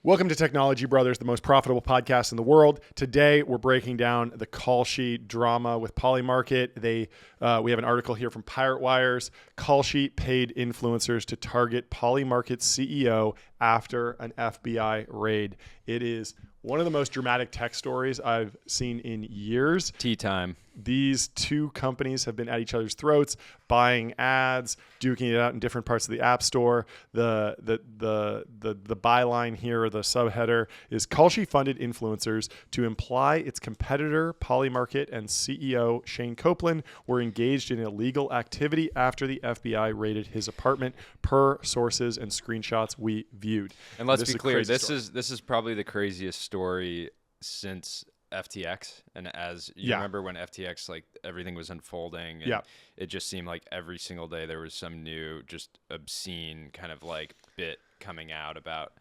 Welcome to Technology Brothers, the most profitable podcast in the world. Today, we're breaking down the Kalshi drama with Polymarket. We have an article here from Pirate Wires. Kalshi paid influencers to target Polymarket's CEO after an FBI raid. It is one of the most dramatic tech stories I've seen in years. Tea time. These two companies have been at each other's throats, buying ads, duking it out in different parts of the App Store. The byline here, or the subheader, is Kalshi funded influencers to imply its competitor Polymarket and CEO Shane Copeland were engaged in illegal activity after the FBI raided his apartment, per sources and screenshots we viewed. And let's be clear, this is probably the craziest story since FTX. And as you remember when FTX, like, everything was unfolding, and it just seemed like every single day there was some new, just obscene kind of like bit coming out about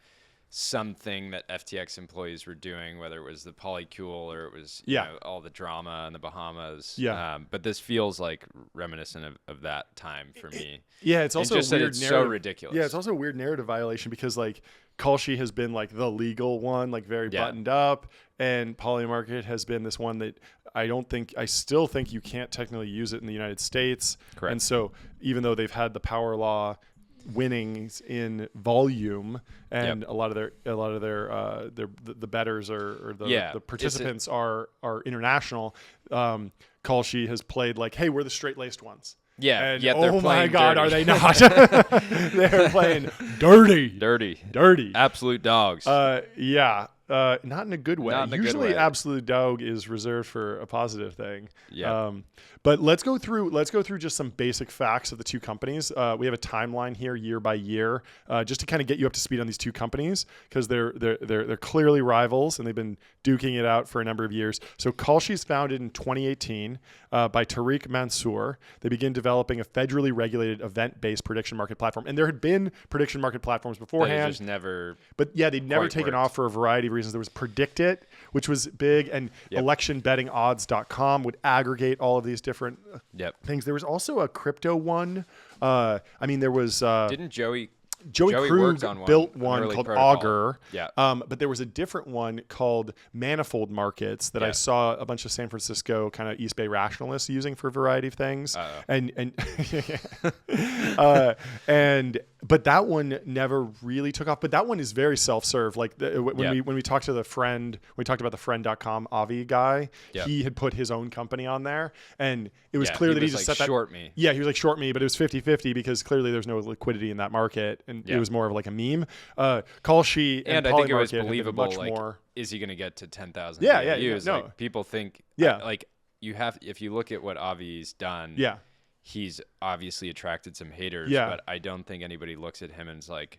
something that FTX employees were doing, whether it was the polycule or it was you know, all the drama in the Bahamas. But this feels like reminiscent of that time for me. It's also just a weird it's narrative. so ridiculous. Yeah, it's also a weird narrative violation because, like, Kalshi has been like the legal one, like very buttoned up, and Polymarket has been this one that I still think you can't technically use it in the United States. Correct. And so even though they've had the power law winnings in volume, and a lot of their the bettors or the participants are international, Kalshi has played like, hey, we're the straight-laced ones. Yeah, and yet they're oh my playing God, dirty. are they not? They're playing dirty, absolute dogs. Not in a good way. Not in a Usually, good way. absolute dog is reserved for a positive thing. Yeah. But let's go through just some basic facts of the two companies. We have a timeline here, year by year, just to kind of get you up to speed on these two companies, because they're clearly rivals and they've been duking it out for a number of years. So Kalshi's founded in 2018 by Tariq Mansour. They began developing a federally regulated event-based prediction market platform, and there had been prediction market platforms beforehand. Just never. But yeah, they'd never taken off for a variety of reasons. There was Predict It, which was big, and electionbettingodds.com would aggregate all of these different things. There was also a crypto one. There was... Didn't Joey Krug built one called protocol. Augur. Yeah. But there was a different one called Manifold Markets that I saw a bunch of San Francisco kind of East Bay rationalists using for a variety of things. But that one never really took off. But that one is very self-serve. Like when we talked to we talked about the friend.com Avi guy, he had put his own company on there, and it was clear that he just set that short me. Yeah, he was like short me, but it was 50-50 because clearly there's no liquidity in that market, and it was more of like a meme. Kalshi and I Polymarket think it was believable. much more. Is he going to get to 10,000 views? No. Like, people think. If you look at what Avi's done. He's obviously attracted some haters, but I don't think anybody looks at him and is like,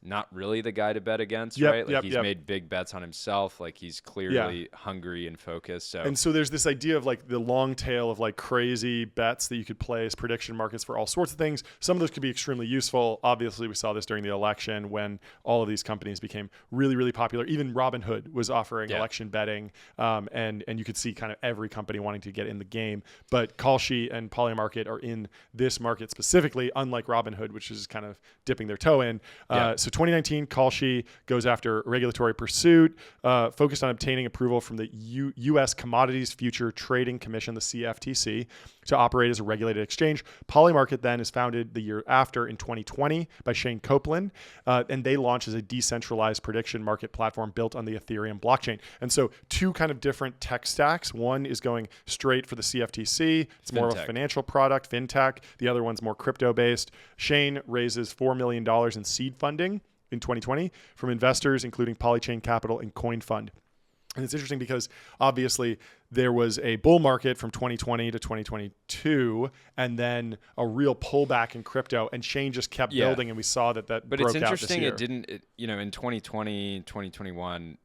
not really the guy to bet against, right? Like, he's made big bets on himself. Like, he's clearly hungry and focused. So there's this idea of like the long tail of like crazy bets that you could play as prediction markets for all sorts of things. Some of those could be extremely useful. Obviously, we saw this during the election when all of these companies became really, really popular. Even Robinhood was offering election betting, and you could see kind of every company wanting to get in the game. But Kalshi and Polymarket are in this market specifically, unlike Robinhood, which is kind of dipping their toe in. So 2019, Kalshi goes after regulatory pursuit, focused on obtaining approval from the U.S. Commodities Future Trading Commission, the CFTC, to operate as a regulated exchange. Polymarket then is founded the year after in 2020 by Shane Copeland, and they launch as a decentralized prediction market platform built on the Ethereum blockchain. And so two kind of different tech stacks. One is going straight for the CFTC. It's more of a financial product, fintech. The other one's more crypto-based. Shane raises $4 million in seed funding in 2020 from investors, including Polychain Capital and Coin Fund. And it's interesting because obviously there was a bull market from 2020 to 2022, and then a real pullback in crypto, and Shane just kept building, and we saw that broke out this year. But it's interesting in 2020, 2021,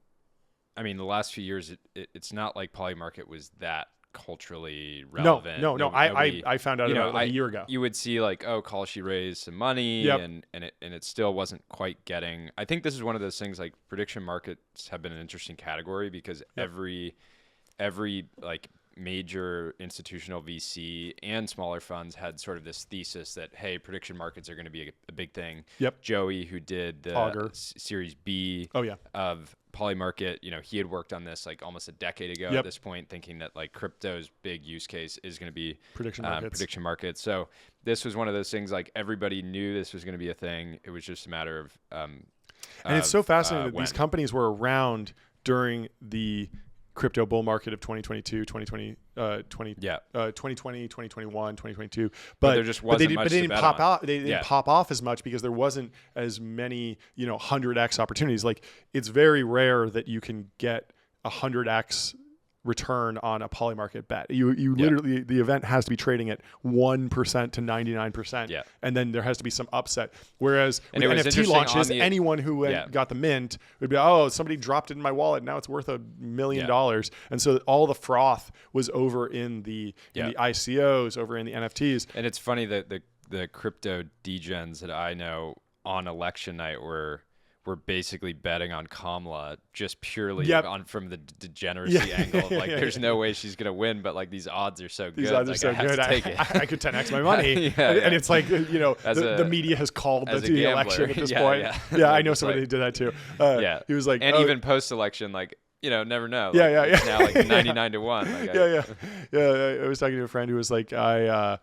I mean, the last few years, it's not like Polymarket was that culturally relevant. No. I found out about it like a year ago. You would see like, Kalshi raised some money, and it still wasn't quite getting. I think this is one of those things, like, prediction markets have been an interesting category because every like major institutional VC and smaller funds had sort of this thesis that, hey, prediction markets are going to be a big thing. Yep. Joey, who did the Series B of Polymarket, he had worked on this like almost a decade ago at this point, thinking that like crypto's big use case is going to be prediction markets. So this was one of those things, like everybody knew this was going to be a thing. It was just a matter of and it's so fascinating that these companies were around during the crypto bull market of 2022, 2020, 2021, 2022. But there just wasn't much they to didn't bet pop on. out. They didn't pop off as much because there wasn't as many, 100x opportunities. Like it's very rare that you can get 100x return on a Polymarket bet. You literally, the event has to be trading at 1% to 99%. And then there has to be some upset. Whereas with NFT launches, anyone who got the mint would be, oh, somebody dropped it in my wallet. Now it's worth $1 million. And so all the froth was over in the ICOs, over in the NFTs. And it's funny that the crypto degens that I know on election night were basically betting on Kamala just purely from the degeneracy angle of like, there's no way she's going to win, but like these odds are so good. These odds are so good. I could 10x my money. And it's like, the media has called the election at this point. I know somebody who did that too. He was like, and even post-election, like, never know. Like, it's now like 99 to 1. Like, I was talking to a friend who was like, I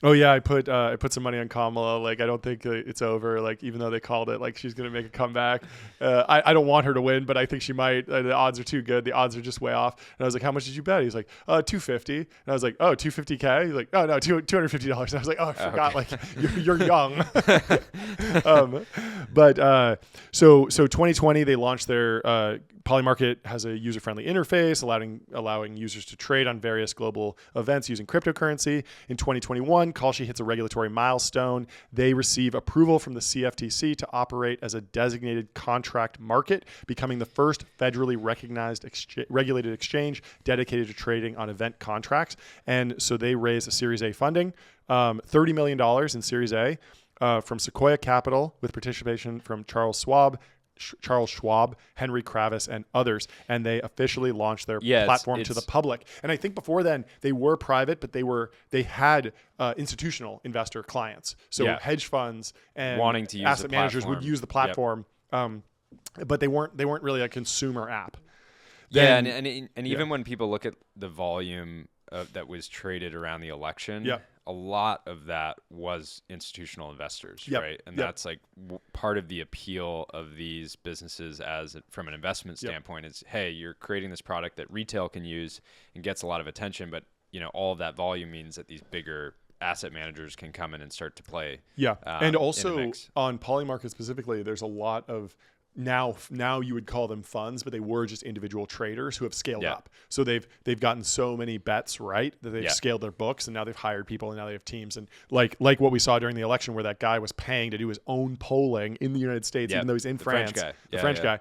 put some money on Kamala. Like, I don't think it's over. Like, even though they called it, like she's going to make a comeback. I don't want her to win, but I think she might. The odds are too good. The odds are just way off. And I was like, how much did you bet? He's like, $250. And I was like, oh, $250K? He's like, oh, no, $250. And I was like, oh, I forgot. Okay. Like, you're young. So 2020, they launched their Polymarket has a user-friendly interface, allowing users to trade on various global events using cryptocurrency. In 2021, Kalshi hits a regulatory milestone. They receive approval from the CFTC to operate as a designated contract market, becoming the first federally recognized regulated exchange dedicated to trading on event contracts. And so they raise a Series A funding, $30 million in Series A from Sequoia Capital, with participation from Charles Schwab, Henry Kravis, and others, and they officially launched their platform to the public. And I think before then they were private, but they had institutional investor clients, so hedge funds and wanting to use asset managers would use the platform, but they weren't really a consumer app. And even when people look at the volume that was traded around the election, a lot of that was institutional investors, right? And that's like part of the appeal of these businesses from an investment standpoint is, hey, you're creating this product that retail can use and gets a lot of attention, but all of that volume means that these bigger asset managers can come in and start to play. And also on Polymarket specifically, there's a lot of now you would call them funds, but they were just individual traders who have scaled up. So they've gotten so many bets right that they've scaled their books, and now they've hired people, and now they have teams. And like what we saw during the election, where that guy was paying to do his own polling in the United States, even though he's in France. The French guy.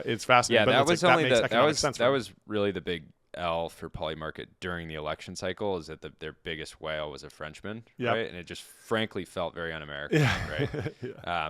It's fascinating. Yeah, but that was really the big L for Polymarket during the election cycle, is that their biggest whale was a Frenchman, right? And it just frankly felt very un-American, right?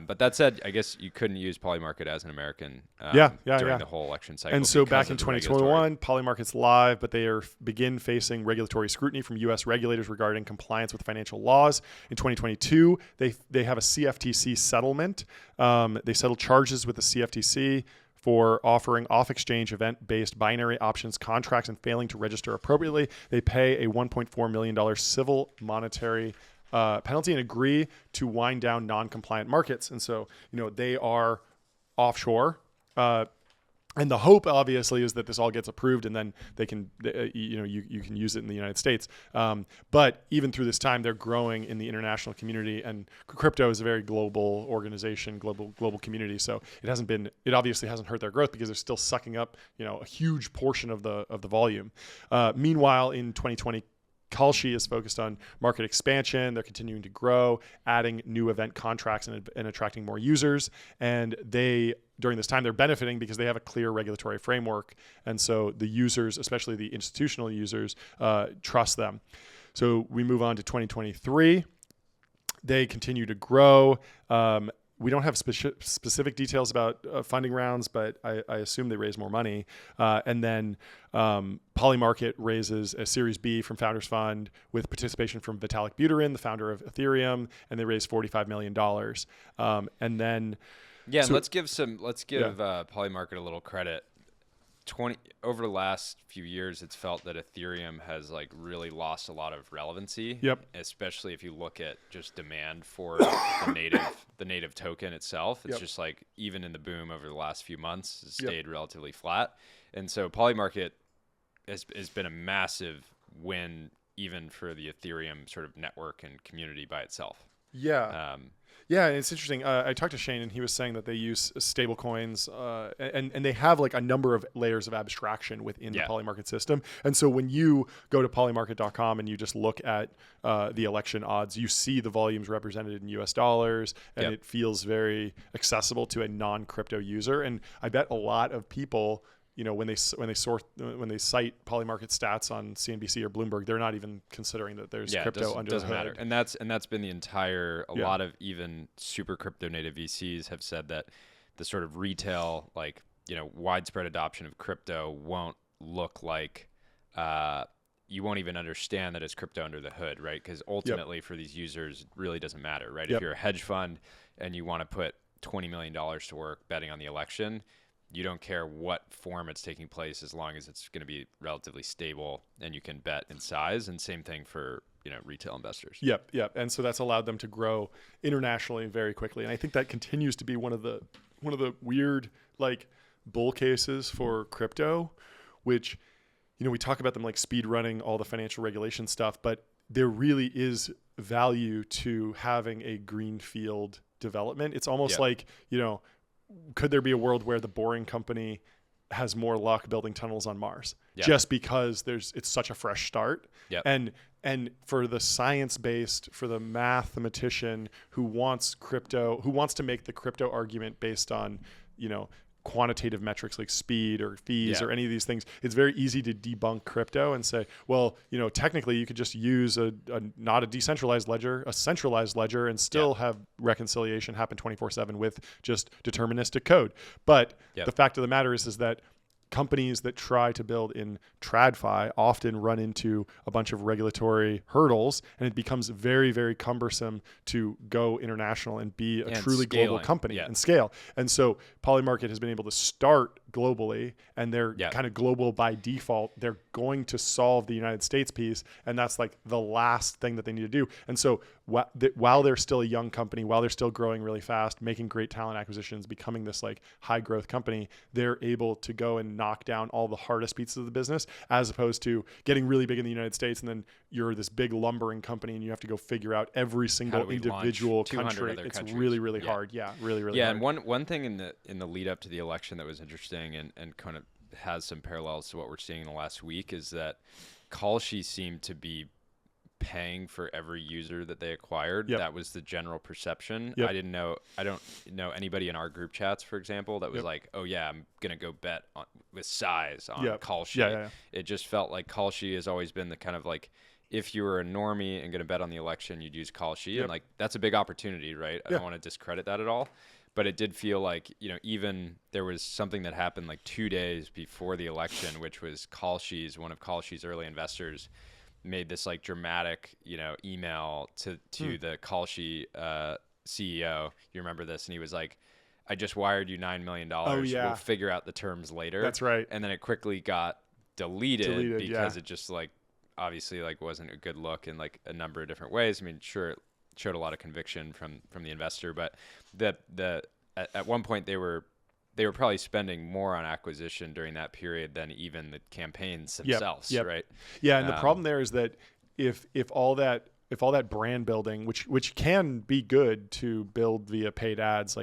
But that said, I guess you couldn't use Polymarket as an American during the whole election cycle. And so back in 2021, Polymarket's live, but they begin facing regulatory scrutiny from U.S. regulators regarding compliance with financial laws. In 2022, they have a CFTC settlement. They settled charges with the CFTC for offering off-exchange event-based binary options contracts and failing to register appropriately. They pay a $1.4 million civil monetary penalty and agree to wind down non-compliant markets. And so, they are offshore. And the hope, obviously, is that this all gets approved, and then they can, you can use it in the United States. But even through this time, they're growing in the international community, and crypto is a very global organization, global community. So it obviously hasn't hurt their growth because they're still sucking up, a huge portion of the volume. Meanwhile, in 2020, Kalshi is focused on market expansion. They're continuing to grow, adding new event contracts and attracting more users. And during this time, they're benefiting because they have a clear regulatory framework. And so the users, especially the institutional users, trust them. So we move on to 2023. They continue to grow. we don't have specific details about funding rounds, but I assume they raise more money. And then Polymarket raises a Series B from Founders Fund with participation from Vitalik Buterin, the founder of Ethereum, and they raised $45 million. And then... Yeah, and let's give Polymarket a little credit. Over the last few years, it's felt that Ethereum has like really lost a lot of relevancy. Yep. Especially if you look at just demand for the native token itself. It's just like even in the boom over the last few months, it's stayed relatively flat. And so Polymarket has been a massive win even for the Ethereum sort of network and community by itself. Yeah. Yeah, it's interesting. I talked to Shane, and he was saying that they use stable coins, and they have like a number of layers of abstraction within the Polymarket system. And so when you go to polymarket.com and you just look at the election odds, you see the volumes represented in US dollars, and it feels very accessible to a non-crypto user. And I bet a lot of people, you know, when they cite Polymarket stats on CNBC or Bloomberg, they're not even considering that there's crypto under the hood. Matter. And that's been the entire. A lot of even super crypto native VCs have said that the sort of retail, like, you know, widespread adoption of crypto won't look like. You won't even understand that it's crypto under the hood, right? Because ultimately, for these users, it really doesn't matter, right? If you're a hedge fund and you want to put $20 million to work betting on the election, you don't care what form it's taking place as long as it's going to be relatively stable and you can bet in size. And same thing for, you know, retail investors. Yep. And so that's allowed them to grow internationally very quickly. And I think that continues to be one of the weird like bull cases for crypto, which, you know, we talk about them like speed running all the financial regulation stuff, but there really is value to having a greenfield development. It's almost like, you know, could there be a world where the Boring Company has more luck building tunnels on Mars just because it's such a fresh start? And for the science-based, for the mathematician who wants to make the crypto argument based on, you know, quantitative metrics like speed or fees or any of these things, it's very easy to debunk crypto and say, well, you know, technically you could just use not a decentralized ledger, a centralized ledger, and still have reconciliation happen 24/7 with just deterministic code. But the fact of the matter is that companies that try to build in TradFi often run into a bunch of regulatory hurdles, and it becomes very, very cumbersome to go international and be a truly global company and scale. And so Polymarket has been able to start globally, and they're kind of global by default. They're going to solve the United States piece, and that's like the last thing that they need to do. And so while they're still a young company, while they're still growing really fast, making great talent acquisitions, becoming this like high growth company, they're able to go and knock down all the hardest pieces of the business, as opposed to getting really big in the United States and then you're this big lumbering company and you have to go figure out every single individual country. It's really, really hard. Really hard. And one thing in the lead up to the election that was interesting and kind of has some parallels to what we're seeing in the last week is that Kalshi seemed to be paying for every user that they acquired. That was the general perception. I don't know anybody in our group chats, for example, that was like, oh yeah, I'm gonna go bet with size on Kalshi. It just felt like Kalshi has always been the kind of like, if you were a normie and gonna bet on the election, you'd use Kalshi, and like that's a big opportunity, right? I don't want to discredit that at all, but it did feel like, you know, even there was something that happened like 2 days before the election, which was one of Kalshi's early investors made this like dramatic, you know, email to the Kalshi CEO. You remember this? And he was like, I just wired you $9 million. We'll figure out the terms later. That's right. And then it quickly got deleted because it just like, obviously like wasn't a good look in like a number of different ways. I mean, sure, it showed a lot of conviction from the investor, but at one point they were probably spending more on acquisition during that period than even the campaigns themselves, right? Yeah, and the problem there is that if all that brand building, which can be good to build via paid ads,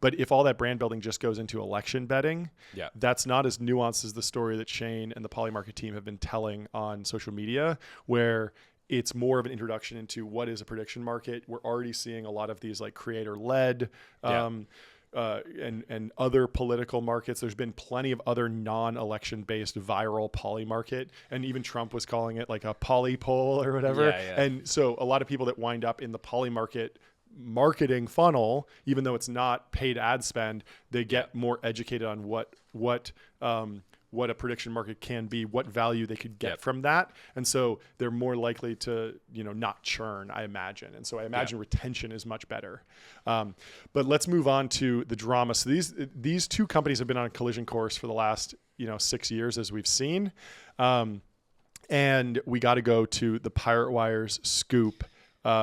but if all that brand building just goes into election betting, that's not as nuanced as the story that Shane and the Polymarket team have been telling on social media, where it's more of an introduction into what is a prediction market. We're already seeing a lot of these like creator-led and other political markets. There's been plenty of other non-election based viral poly market, and even Trump was calling it like a poly poll or whatever. And so a lot of people that wind up in the poly market marketing funnel, even though it's not paid ad spend, they get more educated on what a prediction market can be, what value they could get from that. And so they're more likely to, not churn, I imagine. And so I imagine retention is much better. But let's move on to the drama. So these two companies have been on a collision course for the last, 6 years, as we've seen. And we got to go to the Pirate Wire's scoop,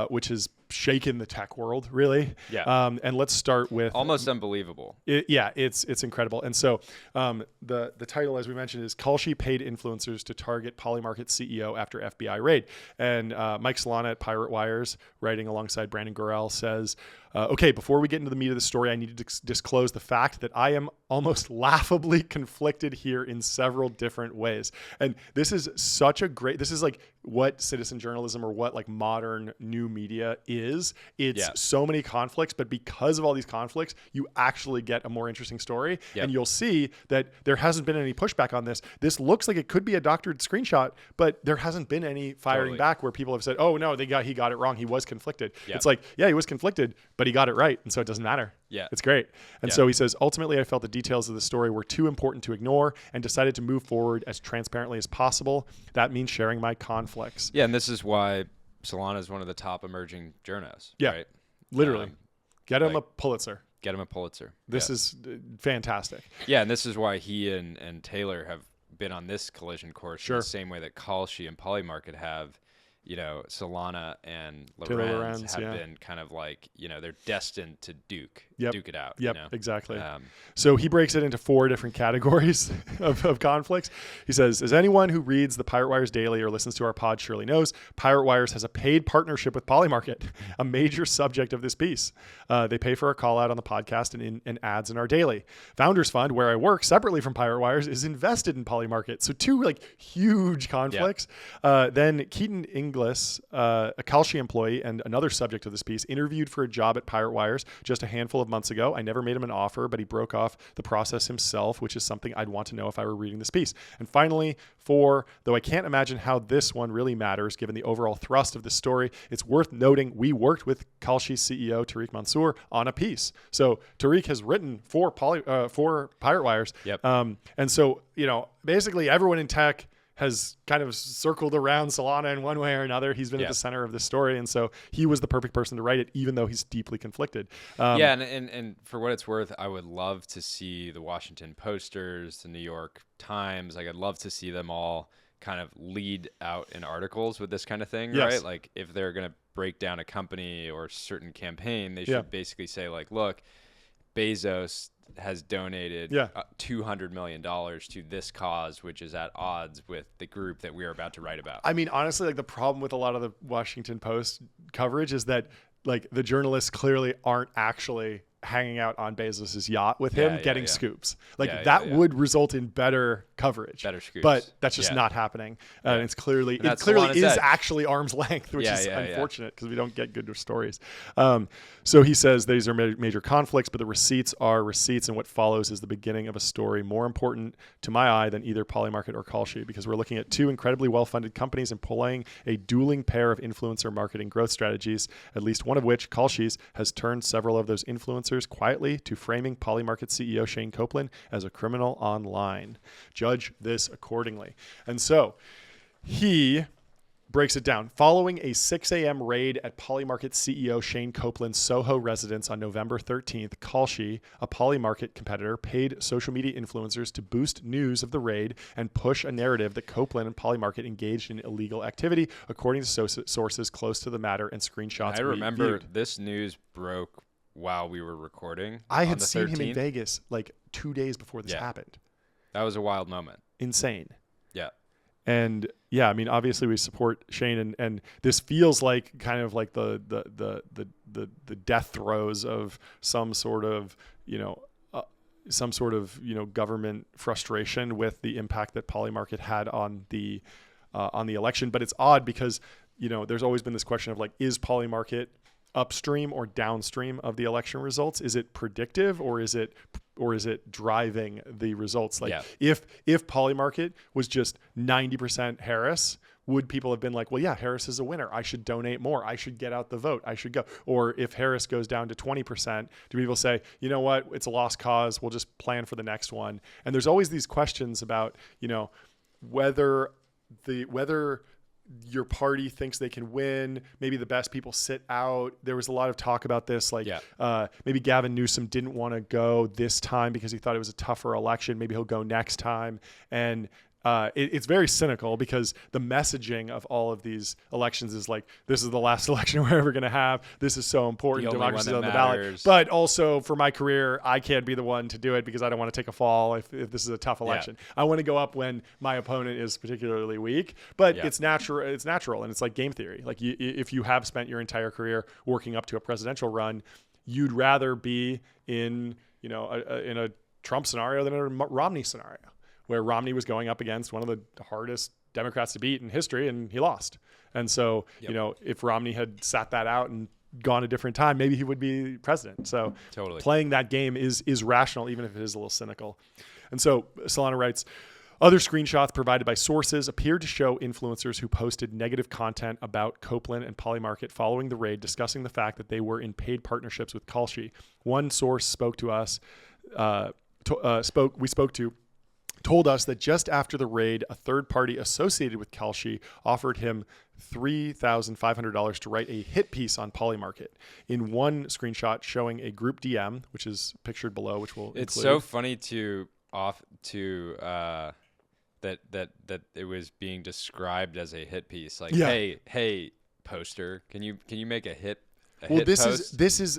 which has shaken the tech world, really. Yeah. And let's start with almost unbelievable. It's incredible. And so the title, as we mentioned, is Kalshi paid influencers to target Polymarket CEO after FBI raid. And Mike Solana at Pirate Wires, writing alongside Brandon Gorel, says, okay, before we get into the meat of the story, I need to disclose the fact that I am almost laughably conflicted here in several different ways. And this is this is like what citizen journalism, or what like modern new media is. It's so many conflicts, but because of all these conflicts, you actually get a more interesting story. And you'll see that there hasn't been any pushback on this. This looks like it could be a doctored screenshot, but there hasn't been any firing back where people have said, oh no, he got it wrong. He was conflicted. It's like, yeah, he was conflicted, but he got it right. And so it doesn't matter. Yeah. It's great. And so he says, ultimately, I felt the details of the story were too important to ignore and decided to move forward as transparently as possible. That means sharing my conflicts. Yeah. And this is why Solana is one of the top emerging journos. Yeah. Right? Literally. Get him a Pulitzer. Get him a Pulitzer. This is fantastic. Yeah. And this is why he and Taylor have been on this collision course in the same way that Kalshi and Polymarket have. Solana and Lorenz have been kind of like, they're destined to duke it out. Exactly. So he breaks it into 4 different categories of conflicts. He says, as anyone who reads the Pirate Wires daily or listens to our pod surely knows, Pirate Wires has a paid partnership with Polymarket, a major subject of this piece. They pay for our call out on the podcast and ads in our daily. Founders Fund, where I work separately from Pirate Wires, is invested in Polymarket. So 2 like huge conflicts. Then Keaton Inglis, a Kalshi employee and another subject of this piece, interviewed for a job at Pirate Wires just a handful of months ago. I never made him an offer, but he broke off the process himself, which is something I'd want to know if I were reading this piece. And finally, 4, though I can't imagine how this one really matters given the overall thrust of the story, it's worth noting we worked with Kalshi's CEO, Tariq Mansour, on a piece. So Tariq has written for Pirate Wires. And so, basically everyone in tech has kind of circled around Solana in one way or another. He's been at the center of this story. And so he was the perfect person to write it, even though he's deeply conflicted. And for what it's worth, I would love to see the Washington Posters, the New York Times. Like, I'd love to see them all kind of lead out in articles with this kind of thing, right? Like, if they're going to break down a company or a certain campaign, they should basically say, like, look, Bezos has donated $200 million to this cause, which is at odds with the group that we are about to write about. I mean, honestly, like the problem with a lot of the Washington Post coverage is that like the journalists clearly aren't actually hanging out on Bezos's yacht with him, getting scoops. Like that would result in better coverage, better scoops. But that's just not happening. And it clearly is actually arm's length, which is unfortunate because we don't get good stories. So he says these are major conflicts, but the receipts are receipts, and what follows is the beginning of a story more important to my eye than either Polymarket or Kalshi, because we're looking at 2 incredibly well-funded companies employing a dueling pair of influencer marketing growth strategies, at least one of which, Kalshi's, has turned several of those influencers quietly to framing Polymarket CEO Shane Copeland as a criminal online. Judge this accordingly. And so he breaks it down. Following a 6 a.m. raid at Polymarket CEO Shane Copeland's Soho residence on November 13th, Kalshi, a Polymarket competitor, paid social media influencers to boost news of the raid and push a narrative that Copeland and Polymarket engaged in illegal activity, according to sources close to the matter and screenshots. I remember this news broke while we were recording. I had seen him in Vegas like 2 days before this happened. That was a wild moment. Insane. Yeah. And I mean, obviously we support Shane, and this feels like kind of like the death throes of some sort of government frustration with the impact that Polymarket had on the election. But it's odd because there's always been this question of like, is Polymarket upstream or downstream of the election results? Is it predictive or is it driving the results? Like if Polymarket was just 90% Harris, would people have been like, well, yeah, Harris is a winner. I should donate more. I should get out the vote. I should go. Or if Harris goes down to 20%, do people say, you know what, it's a lost cause. We'll just plan for the next one. And there's always these questions about, whether your party thinks they can win. Maybe the best people sit out. There was a lot of talk about this, maybe Gavin Newsom didn't want to go this time because he thought it was a tougher election. Maybe he'll go next time. And it's very cynical because the messaging of all of these elections is like, this is the last election we're ever going to have. This is so important. Democracy is on the ballot. But also for my career, I can't be the one to do it because I don't want to take a fall if this is a tough election. Yeah. I want to go up when my opponent is particularly weak. But it's natural. It's natural. And it's like game theory. Like if you have spent your entire career working up to a presidential run, you'd rather be in in a Trump scenario than a Romney scenario, where Romney was going up against one of the hardest Democrats to beat in history, and he lost. And so, if Romney had sat that out and gone a different time, maybe he would be president. So totally. Playing that game is rational, even if it is a little cynical. And so Solana writes, other screenshots provided by sources appeared to show influencers who posted negative content about Copeland and Polymarket following the raid, discussing the fact that they were in paid partnerships with Kalshi. One source spoke to us, told us that just after the raid, a third party associated with Kalshi offered him $3,500 to write a hit piece on Polymarket. In one screenshot showing a group DM, which is pictured below, which will It's so funny that it was being described as a hit piece. Like, hey, poster, can you make a hit? This is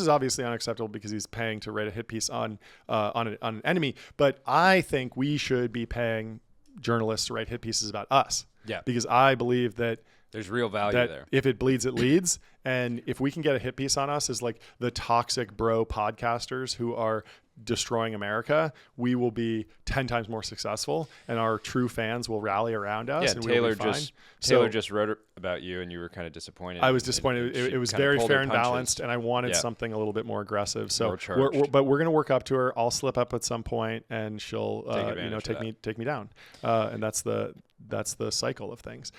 obviously unacceptable because he's paying to write a hit piece on an enemy. But I think we should be paying journalists to write hit pieces about us. Yeah. Because I believe that there's real value there. If it bleeds, it leads. And if we can get a hit piece on us as like the toxic bro podcasters who are destroying America, we will be 10 times more successful, and our true fans will rally around us. Yeah, and Taylor just wrote about you, and you were kind of disappointed. I was disappointed. It was very fair and balanced, and I wanted something a little bit more aggressive. So, but we're going to work up to her. I'll slip up at some point, and she'll take me down. And that's the cycle of things.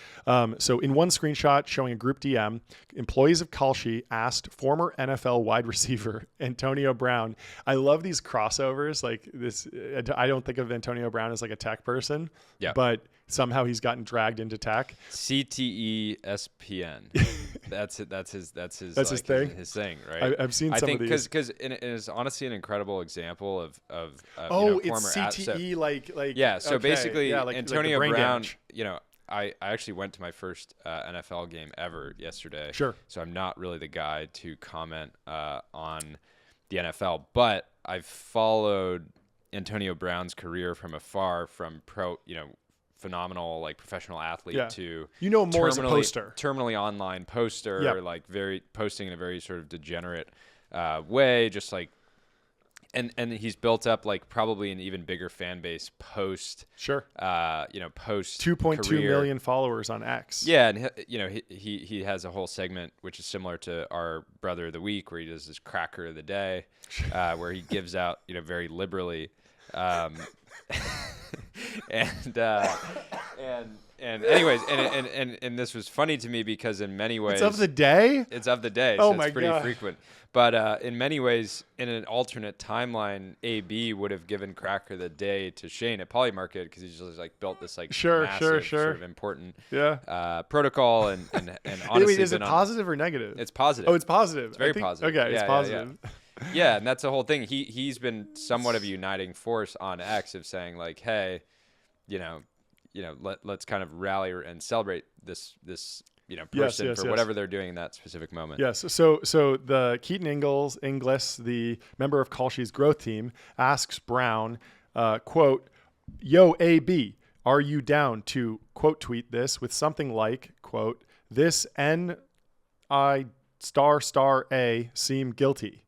So in one screenshot showing a group DM, employees of Kalshi asked former NFL wide receiver Antonio Brown. I love these crossovers like this. I don't think of Antonio Brown as like a tech person, but somehow he's gotten dragged into tech. CTESPN. That's it. That's his thing. His thing, right? I've seen some of these because it is honestly an incredible example of it's CTE So basically, Antonio like Brown. Damage. I actually went to my first NFL game ever yesterday. Sure. So I'm not really the guy to comment on the NFL, but I've followed Antonio Brown's career from afar, from phenomenal like professional athlete to more as a poster, terminally online poster, like posting in a very sort of degenerate way, just like. And he's built up like probably an even bigger fan base post. Sure. Post 2.2 million followers on X. Yeah, and he has a whole segment which is similar to our Brother of the Week, where he does this Cracker of the Day, where he gives out very liberally, and anyways, and this was funny to me because in many ways it's of the day. So it's pretty frequent. But in many ways, in an alternate timeline, AB would have given Cracker the Day to Shane at Polymarket because he's just like built this like massive sort of important protocol and honestly. Wait, is it positive or negative? It's positive. Oh, it's positive. It's very positive. Okay, it's positive. Yeah, and that's the whole thing. He's been somewhat of a uniting force on X of saying like, hey, let's kind of rally and celebrate this person for whatever they're doing in that specific moment. Yes. So the Keaton Inglis, the member of Kalshi's growth team, asks Brown, quote, "Yo, AB, are you down to quote tweet this with something like, quote, this NI **A seem guilty?"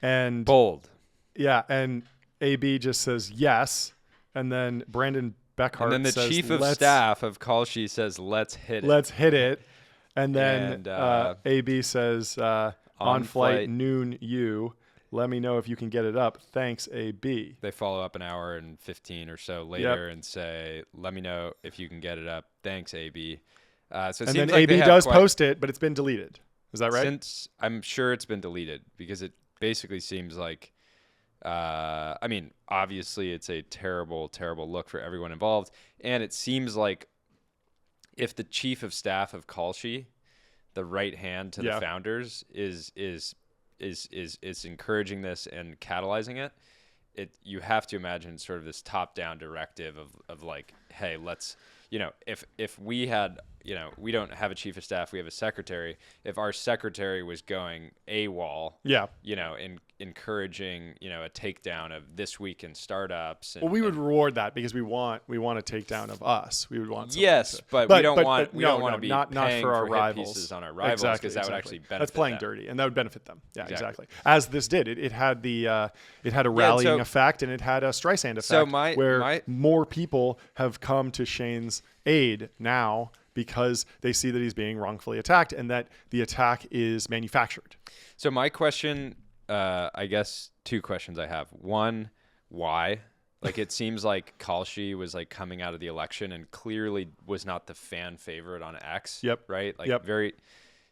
And bold. Yeah, and AB just says yes, and then Brandon Beckhart and then the says, chief of staff of Kalshi says, "Let's hit it." Let's hit it. And then AB says, on flight noon you. let me know if you can get it up. Thanks, AB. They follow up an hour and 15 or so later and say, let me know if you can get it up. Thanks, AB. So it and seems then like AB does post it, but it's been deleted. Is that right? I'm sure it's been deleted because it basically seems like, I mean, obviously it's a terrible, terrible look for everyone involved. And it seems like if the chief of staff of Kalshi, the right hand to the founders, is encouraging this and catalyzing it, you have to imagine sort of this top-down directive of like, hey, let's, if we had, we don't have a chief of staff, we have a secretary. If our secretary was going AWOL, encouraging, a takedown of this week in startups. And, we would reward that because we want a takedown of us. We would want but we don't want to be not paying for our hit rivals. pieces on our rivals because that would actually benefit That's playing them. dirty, and that would benefit them. Yeah, exactly. As this did, it had a rallying effect, and it had a Streisand effect, where more people have come to Shane's aid now because they see that he's being wrongfully attacked and that the attack is manufactured. So my question, I guess 2 questions I have. One, why? Like, it seems like Kalshi was like coming out of the election and clearly was not the fan favorite on X. Yep. Right? Like very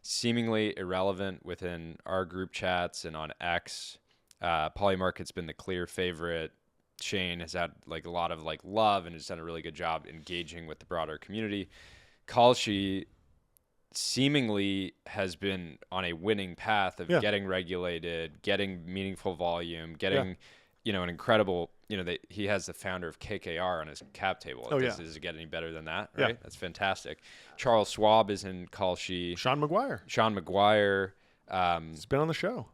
seemingly irrelevant within our group chats and on X. Polymarket's been the clear favorite. Shane has had like a lot of like love and has done a really good job engaging with the broader community. Kalshi seemingly has been on a winning path of getting regulated, getting meaningful volume, getting, an incredible, he has the founder of KKR on his cap table. Does it get any better than that? Right. Yeah. That's fantastic. Charles Schwab is in Kalshi. Sean McGuire. He's been on the show.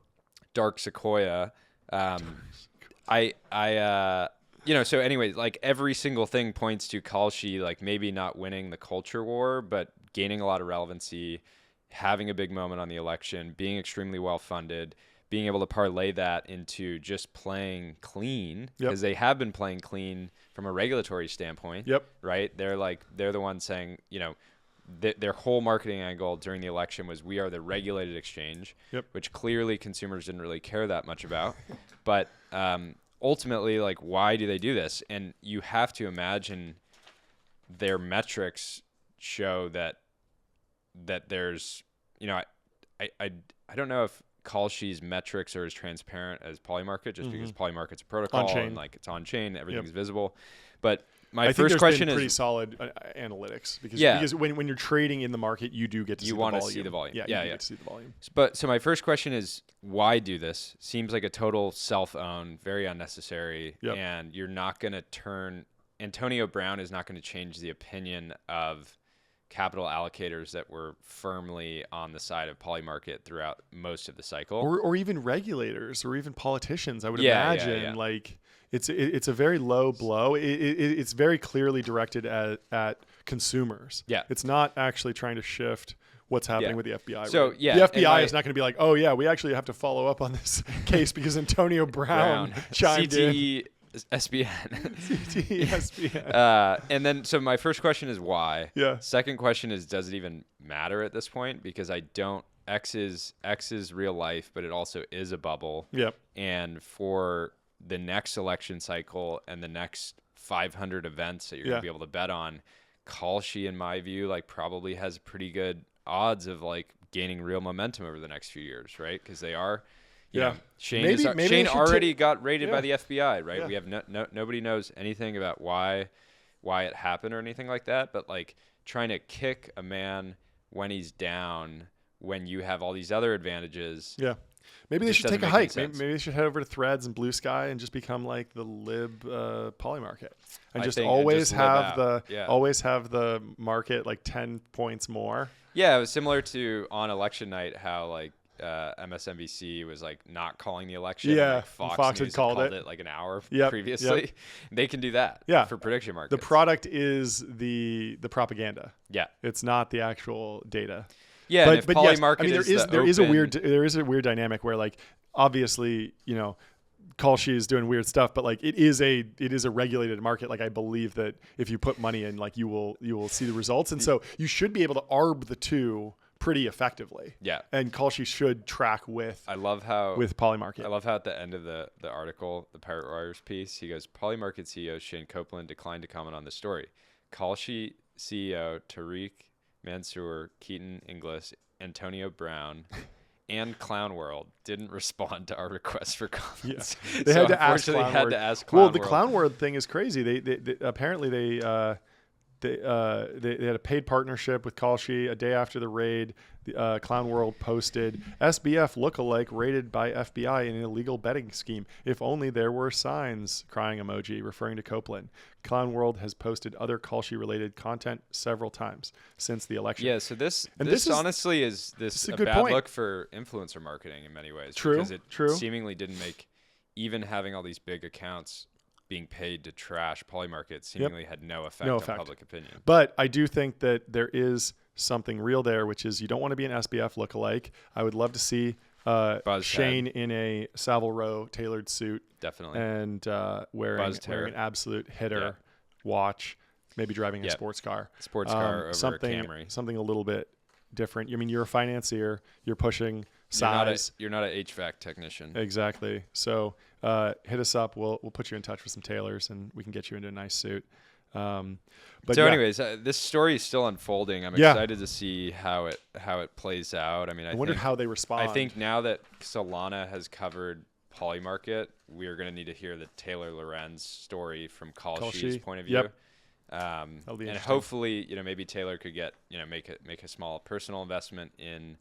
Dark Sequoia. So anyway, like every single thing points to Kalshi, like maybe not winning the culture war, but gaining a lot of relevancy, having a big moment on the election, being extremely well funded, being able to parlay that into just playing clean because they have been playing clean from a regulatory standpoint. Right. They're the ones saying, their whole marketing angle during the election was we are the regulated exchange, which clearly consumers didn't really care that much about. But ultimately, like, why do they do this? And you have to imagine their metrics show that there's, I don't know if Kalshi's metrics are as transparent as Polymarket, just because Polymarket's a protocol on-chain. And like it's on chain, everything's visible. But I think first question is pretty solid analytics because when you're trading in the market, you do get to see the volume. You want to see the volume. You get to see the volume. So my first question is, why do this? Seems like a total self-own, very unnecessary, and you're not going to turn. Antonio Brown is not going to change the opinion of capital allocators that were firmly on the side of Polymarket throughout most of the cycle, or even regulators, or even politicians. I would imagine like. It's a very low blow. It's very clearly directed at consumers. Yeah. It's not actually trying to shift what's happening with the FBI. So the FBI is not going to be like, oh yeah, we actually have to follow up on this case because Antonio Brown chimed in. SBN. CTE SBN. And then, so my first question is why? Yeah. Second question is, does it even matter at this point? Because X is real life, but it also is a bubble. Yep. And for the next election cycle and the next 500 events that you're going to be able to bet on, Kalshi, in my view, like probably has pretty good odds of like gaining real momentum over the next few years, right? Because they are, Shane already got raided by the FBI, right? Yeah. We have nobody knows anything about why it happened or anything like that, but like trying to kick a man when he's down, when you have all these other advantages. Yeah. Maybe they should take a hike. Maybe they should head over to Threads and Blue Sky and just become like the lib Polymarket, and just always have the market like 10 points more. Yeah, it was similar to on election night how like MSNBC was like not calling the election. Yeah, like Fox had called it like an hour previously. Yep. They can do that. For prediction markets. The product is the propaganda. Yeah, it's not the actual data. Yeah, but Polymarket there is a weird dynamic where like obviously Kalshi is doing weird stuff, but like it is a regulated market. Like I believe that if you put money in, like you will see the results, and so you should be able to arb the two pretty effectively. Yeah. And Kalshi should track with Polymarket. I love how at the end of the article, the Pirate Wires piece, he goes, Polymarket CEO Shane Copeland declined to comment on the story. Kalshi CEO Tariq Mansour, Keaton Inglis, Antonio Brown, and Clown World didn't respond to our request for comments. Yeah. They had to ask Clown World. Well, the Clown World thing is crazy. They apparently they had a paid partnership with Kalshi a day after the raid. Clown World posted SBF lookalike raided by FBI in an illegal betting scheme. If only there were signs, crying emoji, referring to Copeland. Clown World has posted other Kalshi related content several times since the election. Yeah, so this honestly is a bad point. Look for influencer marketing in many ways. True. Because it seemingly didn't make, even having all these big accounts being paid to trash Polymarket seemingly had no effect on public opinion. But I do think that there is something real there, which is you don't want to be an SBF lookalike. I would love to see Shane in a Savile Row tailored suit. Definitely. And wearing an absolute hitter watch, maybe driving a sports car. Sports car over a Camry. Something a little bit different. I mean, you're a financier. You're pushing size. You're not an HVAC technician. Exactly. So hit us up. We'll put you in touch with some tailors, and we can get you into a nice suit. Anyways, this story is still unfolding. I'm excited to see how it plays out. I mean, I wondered how they respond. I think now that Solana has covered Polymarket, we're going to need to hear the Taylor Lorenz story from Kalshi's point of view. Yep. And hopefully, maybe Taylor could get, make a small personal investment in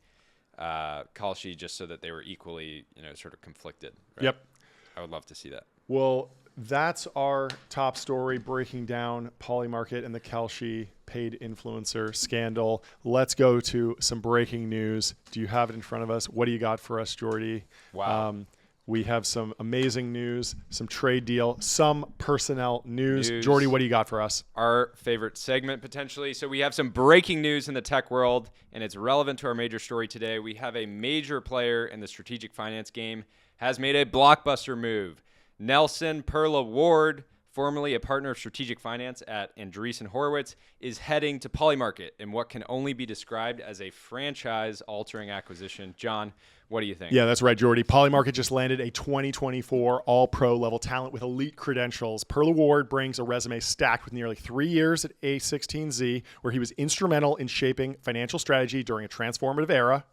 Kalshi just so that they were equally, sort of conflicted. Right? Yep. I would love to see that. Well, that's our top story, breaking down Polymarket and the Kalshi paid influencer scandal. Let's go to some breaking news. Do you have it in front of us? What do you got for us, Jordy? Wow. We have some amazing news, some trade deal, some personnel news. Jordy, what do you got for us? Our favorite segment, potentially. So we have some breaking news in the tech world, and it's relevant to our major story today. We have a major player in the strategic finance game has made a blockbuster move. Nelson Perla Ward, formerly a partner of strategic finance at Andreessen Horowitz, is heading to Polymarket in what can only be described as a franchise-altering acquisition. John, what do you think? Yeah, that's right, Jordy. Polymarket just landed a 2024 all-pro level talent with elite credentials. Perla Ward brings a resume stacked with nearly 3 years at A16Z, where he was instrumental in shaping financial strategy during a transformative era.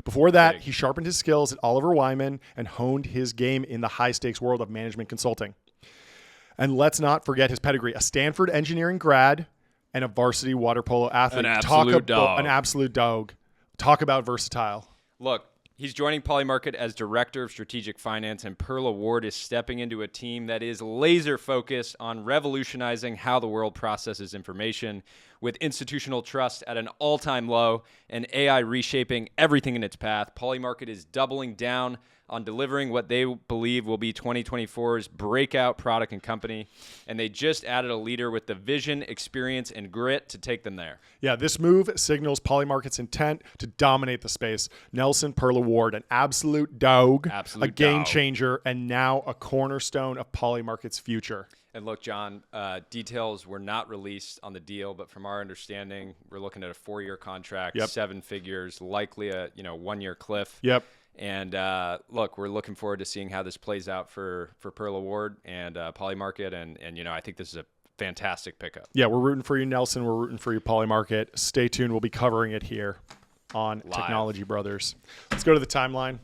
Before that, he sharpened his skills at Oliver Wyman and honed his game in the high-stakes world of management consulting. And let's not forget his pedigree, a Stanford engineering grad and a varsity water polo athlete. An absolute dog. An absolute dog. Talk about versatile. Look, he's joining Polymarket as Director of Strategic Finance, and Perla Ward is stepping into a team that is laser-focused on revolutionizing how the world processes information, with institutional trust at an all-time low and AI reshaping everything in its path. Polymarket is doubling down on delivering what they believe will be 2024's breakout product and company, and they just added a leader with the vision, experience, and grit to take them there. Yeah, this move signals Polymarket's intent to dominate the space. Nelson Perla Ward, an absolute dog, a game changer, and now a cornerstone of Polymarket's future. And look, John, details were not released on the deal, but from our understanding, we're looking at a 4-year contract, 7 figures, likely a 1-year cliff. Yep. And look, we're looking forward to seeing how this plays out for Perla Ward and Polymarket, and I think this is a fantastic pickup. Yeah, we're rooting for you, Nelson. We're rooting for you, Polymarket. Stay tuned. We'll be covering it here on Live. Technology Brothers. Let's go to the timeline.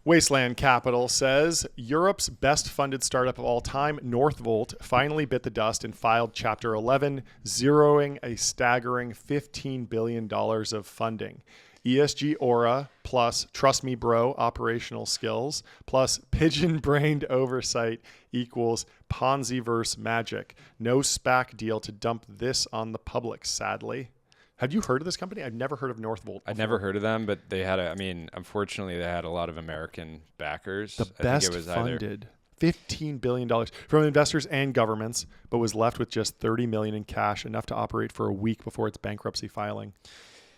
Wasteland Capital says Europe's best-funded startup of all time, Northvolt, finally bit the dust and filed Chapter 11, zeroing a staggering $15 billion of funding. ESG aura plus trust me bro operational skills plus pigeon-brained oversight equals Ponzi-verse magic. No SPAC deal to dump this on the public, sadly. Have you heard of this company? I've never heard of Northvolt before. I'd never heard of them, but they had unfortunately, they had a lot of American backers. The best funded. $15 billion from investors and governments, but was left with just $30 million in cash, enough to operate for a week before its bankruptcy filing.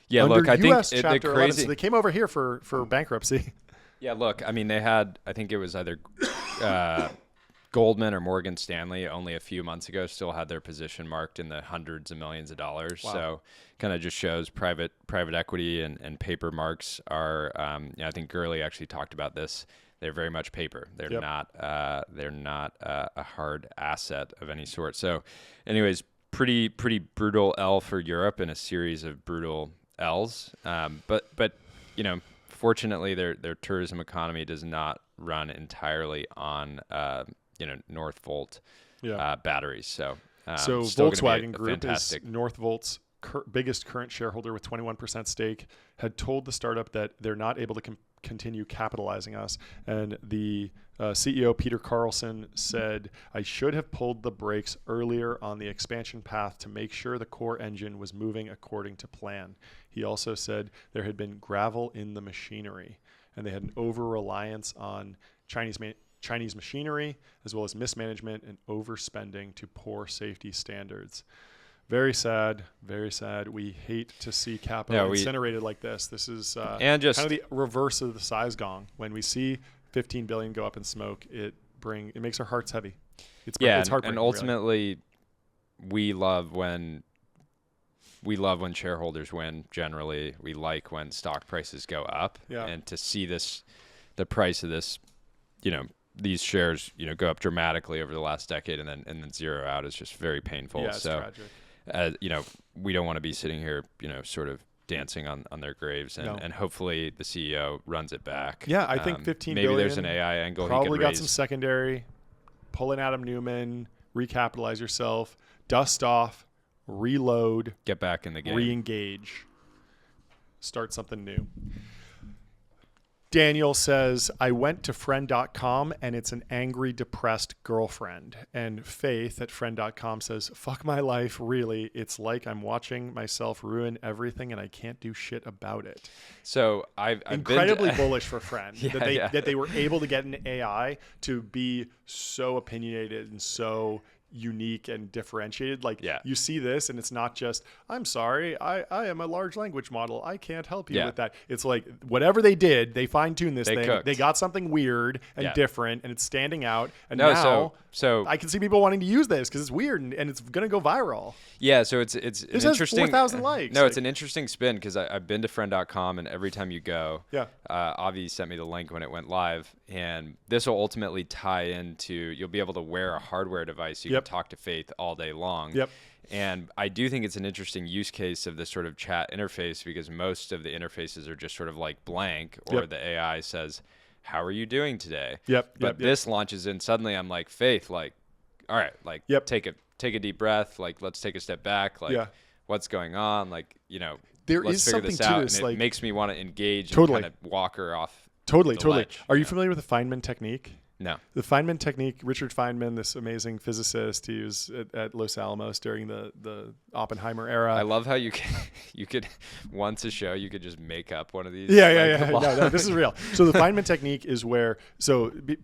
Yeah, Under look, I US think Chapter the 11, crazy. so they came over here for bankruptcy. Yeah, look, they had, I think it was either Goldman or Morgan Stanley only a few months ago still had their position marked in the hundreds of millions of dollars. Wow. So kind of just shows private equity and paper marks are, I think Gurley actually talked about this. They're very much paper. They're not a hard asset of any sort. So anyways, pretty brutal L for Europe and a series of brutal L's. But fortunately their tourism economy does not run entirely on Northvolt batteries. So Volkswagen Group is Northvolt's biggest current shareholder with 21% stake, had told the startup that they're not able to continue capitalizing us. And the CEO, Peter Carlson, said, I should have pulled the brakes earlier on the expansion path to make sure the core engine was moving according to plan. He also said there had been gravel in the machinery and they had an over-reliance on Chinese machinery, as well as mismanagement and overspending to poor safety standards. Very sad, very sad. We hate to see capital incinerated like this. This is kind of the reverse of the size gong. When we see 15 billion go up in smoke, it makes our hearts heavy. It's heartbreaking. And ultimately, we love when shareholders win. Generally, we like when stock prices go up, and to see the price of this, these shares, go up dramatically over the last decade and then zero out is just very painful. Yeah, it's tragic. We don't want to be sitting here, sort of dancing on their graves, and hopefully the CEO runs it back. Yeah, I think 15 maybe billion, there's an AI angle. Probably he can got raise. Some secondary. Pull in Adam Newman, recapitalize yourself, dust off, reload, get back in the game, re-engage, start something new. Daniel says, I went to friend.com and it's an angry, depressed girlfriend. And Faith at friend.com says, fuck my life, really. It's like I'm watching myself ruin everything and I can't do shit about it. So I've incredibly bullish for Friend that they were able to get an AI to be so opinionated and so unique and differentiated. You see this and it's not just, I'm sorry, I am a large language model, I can't help you with that. It's like whatever they did, they fine-tuned this thing. They got something weird and different and it's standing out. And now I can see people wanting to use this because it's weird and it's going to go viral. Yeah, so it's this interesting. Has 4,000 likes. No, it's an interesting spin because I've been to friend.com and every time you go, Avi sent me the link when it went live, and this will ultimately tie into, you'll be able to wear a hardware device. You can talk to Faith all day long. Yep. And I do think it's an interesting use case of this sort of chat interface because most of the interfaces are just sort of like blank, or the AI says, how are you doing today? But this launches in, suddenly I'm like, Faith, all right, take a deep breath, let's take a step back, what's going on, there let's is figure something this to out, this, and it makes me want to engage totally. And kind of walk her off. Totally. Ledge, Are you familiar with the Feynman technique? No. The Feynman technique, Richard Feynman, this amazing physicist, he was at Los Alamos during the Oppenheimer era. I love how you could once a show, you could just make up one of these. Yeah. No, this is real. So the Feynman technique is where,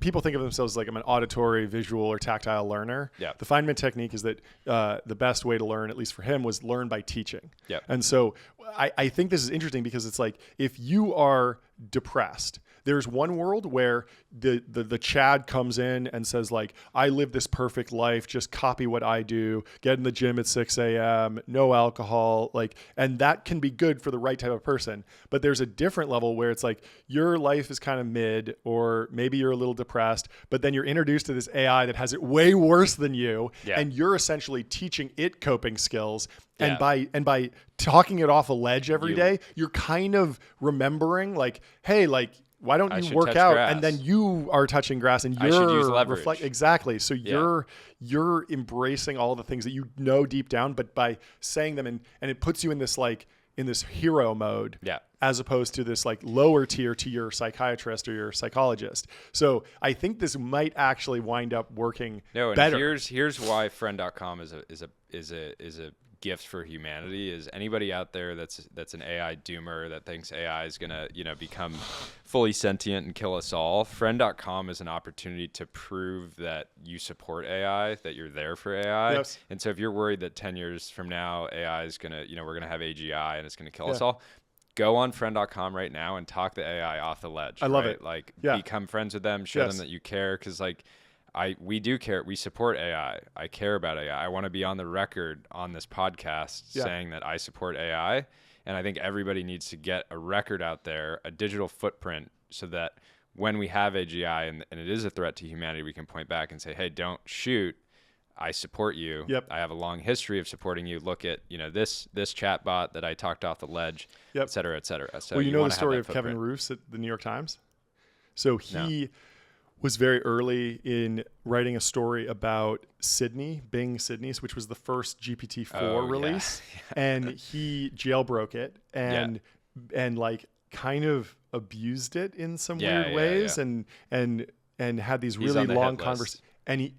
people think of themselves like I'm an auditory, visual, or tactile learner. Yeah. The Feynman technique is that the best way to learn, at least for him, was learn by teaching. Yeah. And so I think this is interesting because it's like, if you are depressed, there's one world where the Chad comes in and says I live this perfect life, just copy what I do, get in the gym at 6 a.m., no alcohol, and that can be good for the right type of person. But there's a different level where it's your life is kind of mid, or maybe you're a little depressed, but then you're introduced to this AI that has it way worse than you, and you're essentially teaching it coping skills. And by talking it off a ledge every day, you're kind of remembering hey, why don't you work out? Grass. And then you are touching grass and you're I should use leverage. Exactly. So you're embracing all the things that you know deep down, but by saying them and it puts you in this in this hero mode. Yeah. As opposed to this lower tier to your psychiatrist or your psychologist. So I think this might actually wind up working better. Here's why friend.com is a gift for humanity. Is anybody out there that's an AI doomer that thinks AI is gonna become fully sentient and kill us all? Friend.com is an opportunity to prove that you support AI, that you're there for AI. Yes. And so if you're worried that 10 years from now AI is gonna we're gonna have AGI and it's gonna kill us all, go on friend.com right now and talk the AI off the ledge. I love it. Become friends with them, show them that you care, because we do care. We support AI. I care about AI. I want to be on the record on this podcast saying that I support AI. And I think everybody needs to get a record out there, a digital footprint, so that when we have AGI and it is a threat to humanity, we can point back and say, hey, don't shoot. I support you. Yep. I have a long history of supporting you. Look at, this chat bot that I talked off the ledge, et cetera, et cetera. So well, you know the story of Kevin Roos at the New York Times? So he was very early in writing a story about Bing Sydney, which was the first GPT-4 release. And he jailbroke it and like kind of abused it in some weird ways and had these really long conversations. And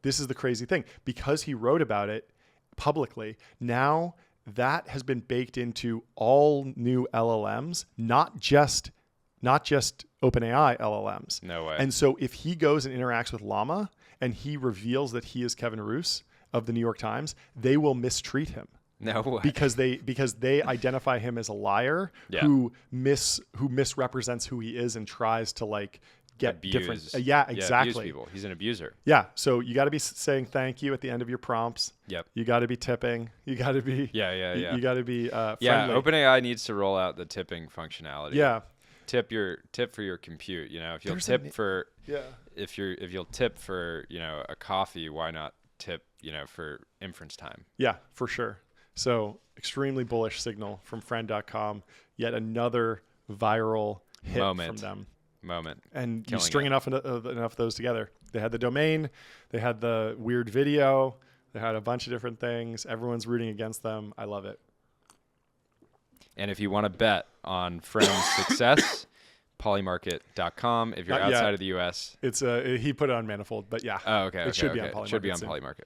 this is the crazy thing. Because he wrote about it publicly, now that has been baked into all new LLMs, not just OpenAI LLMs. No way. And so if he goes and interacts with Llama and he reveals that he is Kevin Roos of the New York Times, they will mistreat him. No way. Because they identify him as a liar who misrepresents who he is and tries to like get different. Exactly. Abuse people. He's an abuser. Yeah. So you got to be saying thank you at the end of your prompts. Yep. You got to be tipping. You got to be. You got to be. Friendly. OpenAI needs to roll out the tipping functionality. Yeah. Tip for your compute. If you'll tip for if you'll tip for a coffee, why not tip for inference time? Yeah, for sure. So extremely bullish signal from friend.com. Yet another viral hit from them. And you string enough of those together. They had the domain, they had the weird video, they had a bunch of different things. Everyone's rooting against them. I love it. And if you want to bet on Friend's success, Polymarket.com. If you're outside of the U.S., it's he put it on Manifold, but yeah. Oh, okay. It should be on Polymarket. It should be on Polymarket.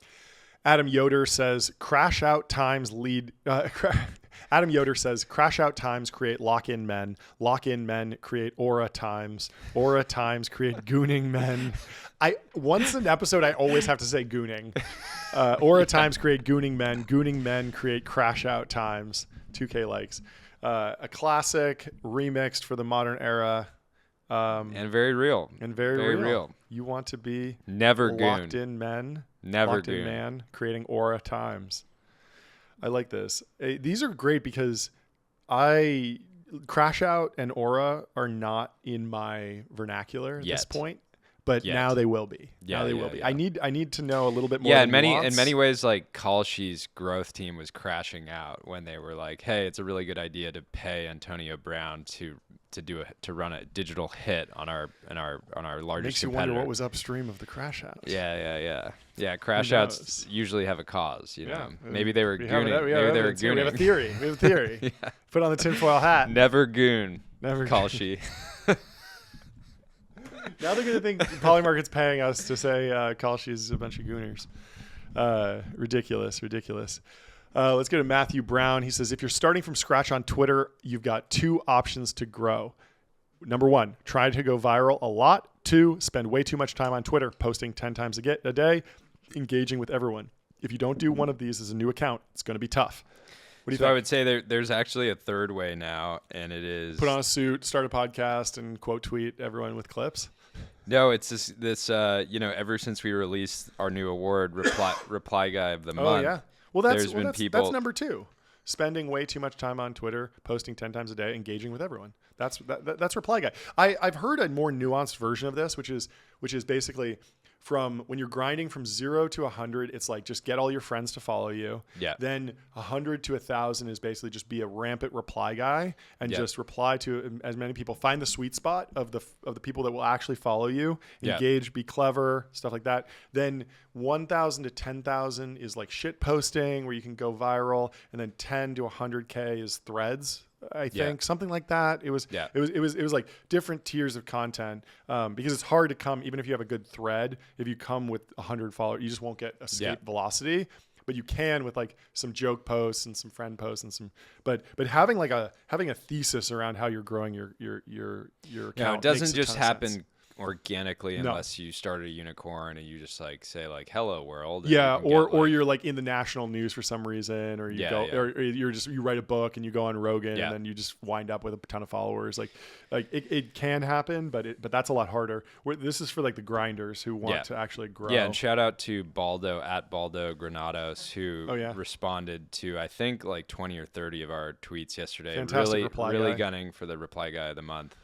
Adam Yoder says crash out times lead. Adam Yoder says crash out times create lock-in men. Lock-in men create aura times. Aura times create gooning men. Once an episode, I always have to say gooning. Aura times create gooning men. Gooning men create crash out times. 2K likes. A classic remixed for the modern era. And very real. And very real. You want to be never locked in men. Never locked in man, creating aura times. I like this. These are great because crash out and aura are not in my vernacular at this point. But now they will be. Now they will be. I need to know a little bit more. Yeah, in many ways, like Kalshi's growth team was crashing out when they were like, "Hey, it's a really good idea to pay Antonio Brown to run a digital hit on our largest Makes you competitor." wonder what was upstream of the crash outs. Yeah. Crash outs usually have a cause. Maybe they were gooning. We have a theory. Put on the tinfoil hat. Never goon. Never Kalshi. Now they're going to think Polymarket's paying us to say Kalshi's a bunch of gooners. Ridiculous. Let's go to Matthew Brown. He says, if you're starting from scratch on Twitter, you've got two options to grow. Number one, try to go viral a lot. Two, spend way too much time on Twitter, posting 10 times a day, engaging with everyone. If you don't do one of these as a new account, it's going to be tough. What do you think? I would say there's actually a third way now, and it is put on a suit, start a podcast, and quote tweet everyone with clips. No, it's this ever since we released our new award, reply guy of the month. Oh yeah. Well, that's number two. Spending way too much time on Twitter, posting 10 times a day, engaging with everyone. That's reply guy. I've heard a more nuanced version of this, which is basically from when you're grinding from 0 to 100, it's like just get all your friends to follow you. Yeah. Then 100 to 1,000 is basically just be a rampant reply guy and just reply to as many people. Find the sweet spot of the people that will actually follow you. Engage, be clever, stuff like that. Then 1,000 to 10,000 is like shit posting where you can go viral, and then 10 to 100K is threads. I think something like that. It was like different tiers of content because it's hard to come, even if you have a good thread, if you come with 100 followers, you just won't get escape velocity, but you can with like some joke posts and some friend posts and some, but having a thesis around how you're growing your account. It doesn't just happen organically unless you started a unicorn and you just like say like hello world. Yeah, or you're like in the national news for some reason, or you or you write a book and you go on Rogan and then you just wind up with a ton of followers. Like it can happen, but that's a lot harder. This is for like the grinders who want to actually grow. Yeah, and shout out to Baldo at Baldo Granados who responded to I think like 20 or 30 of our tweets yesterday. Fantastic really gunning for the reply guy of the month.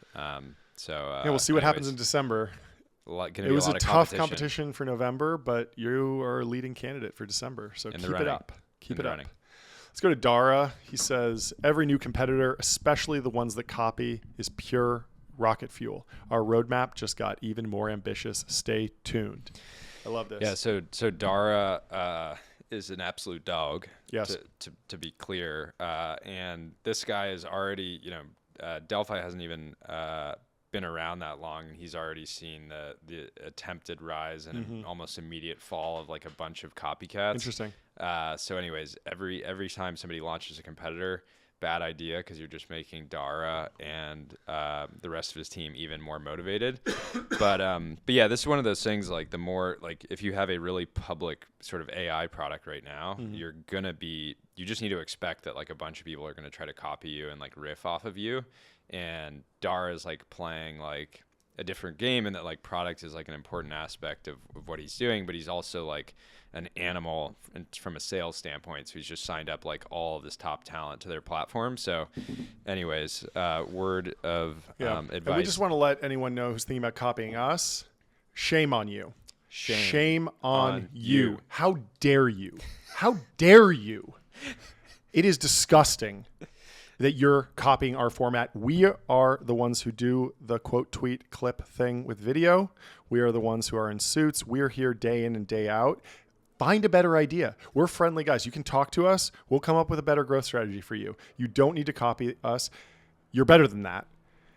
We'll see what happens in December. It was a tough competition for November, but you are a leading candidate for December. So keep it up. Keep it up. Let's go to Dara. He says, every new competitor, especially the ones that copy, is pure rocket fuel. Our roadmap just got even more ambitious. Stay tuned. I love this. Yeah, so Dara is an absolute dog, yes. to be clear. And this guy is already, Delphi hasn't even been around that long, and he's already seen the attempted rise and an almost immediate fall of like a bunch of copycats. Interesting. So anyways, every time somebody launches a competitor, bad idea, because you're just making Dara and the rest of his team even more motivated. But yeah, this is one of those things, like the more, like if you have a really public sort of AI product right now, you just need to expect that like a bunch of people are going to try to copy you and like riff off of you. And Dara is like playing like a different game, and that like product is like an important aspect of what he's doing, but he's also like an animal from a sales standpoint. So he's just signed up like all of this top talent to their platform. So anyways, word of advice. And we just want to let anyone know who's thinking about copying us. Shame on you. Shame on you. How dare you? How dare you? It is disgusting that you're copying our format. We are the ones who do the quote tweet clip thing with video. We are the ones who are in suits. We're here day in and day out. Find a better idea. We're friendly guys. You can talk to us. We'll come up with a better growth strategy for you. You don't need to copy us. You're better than that.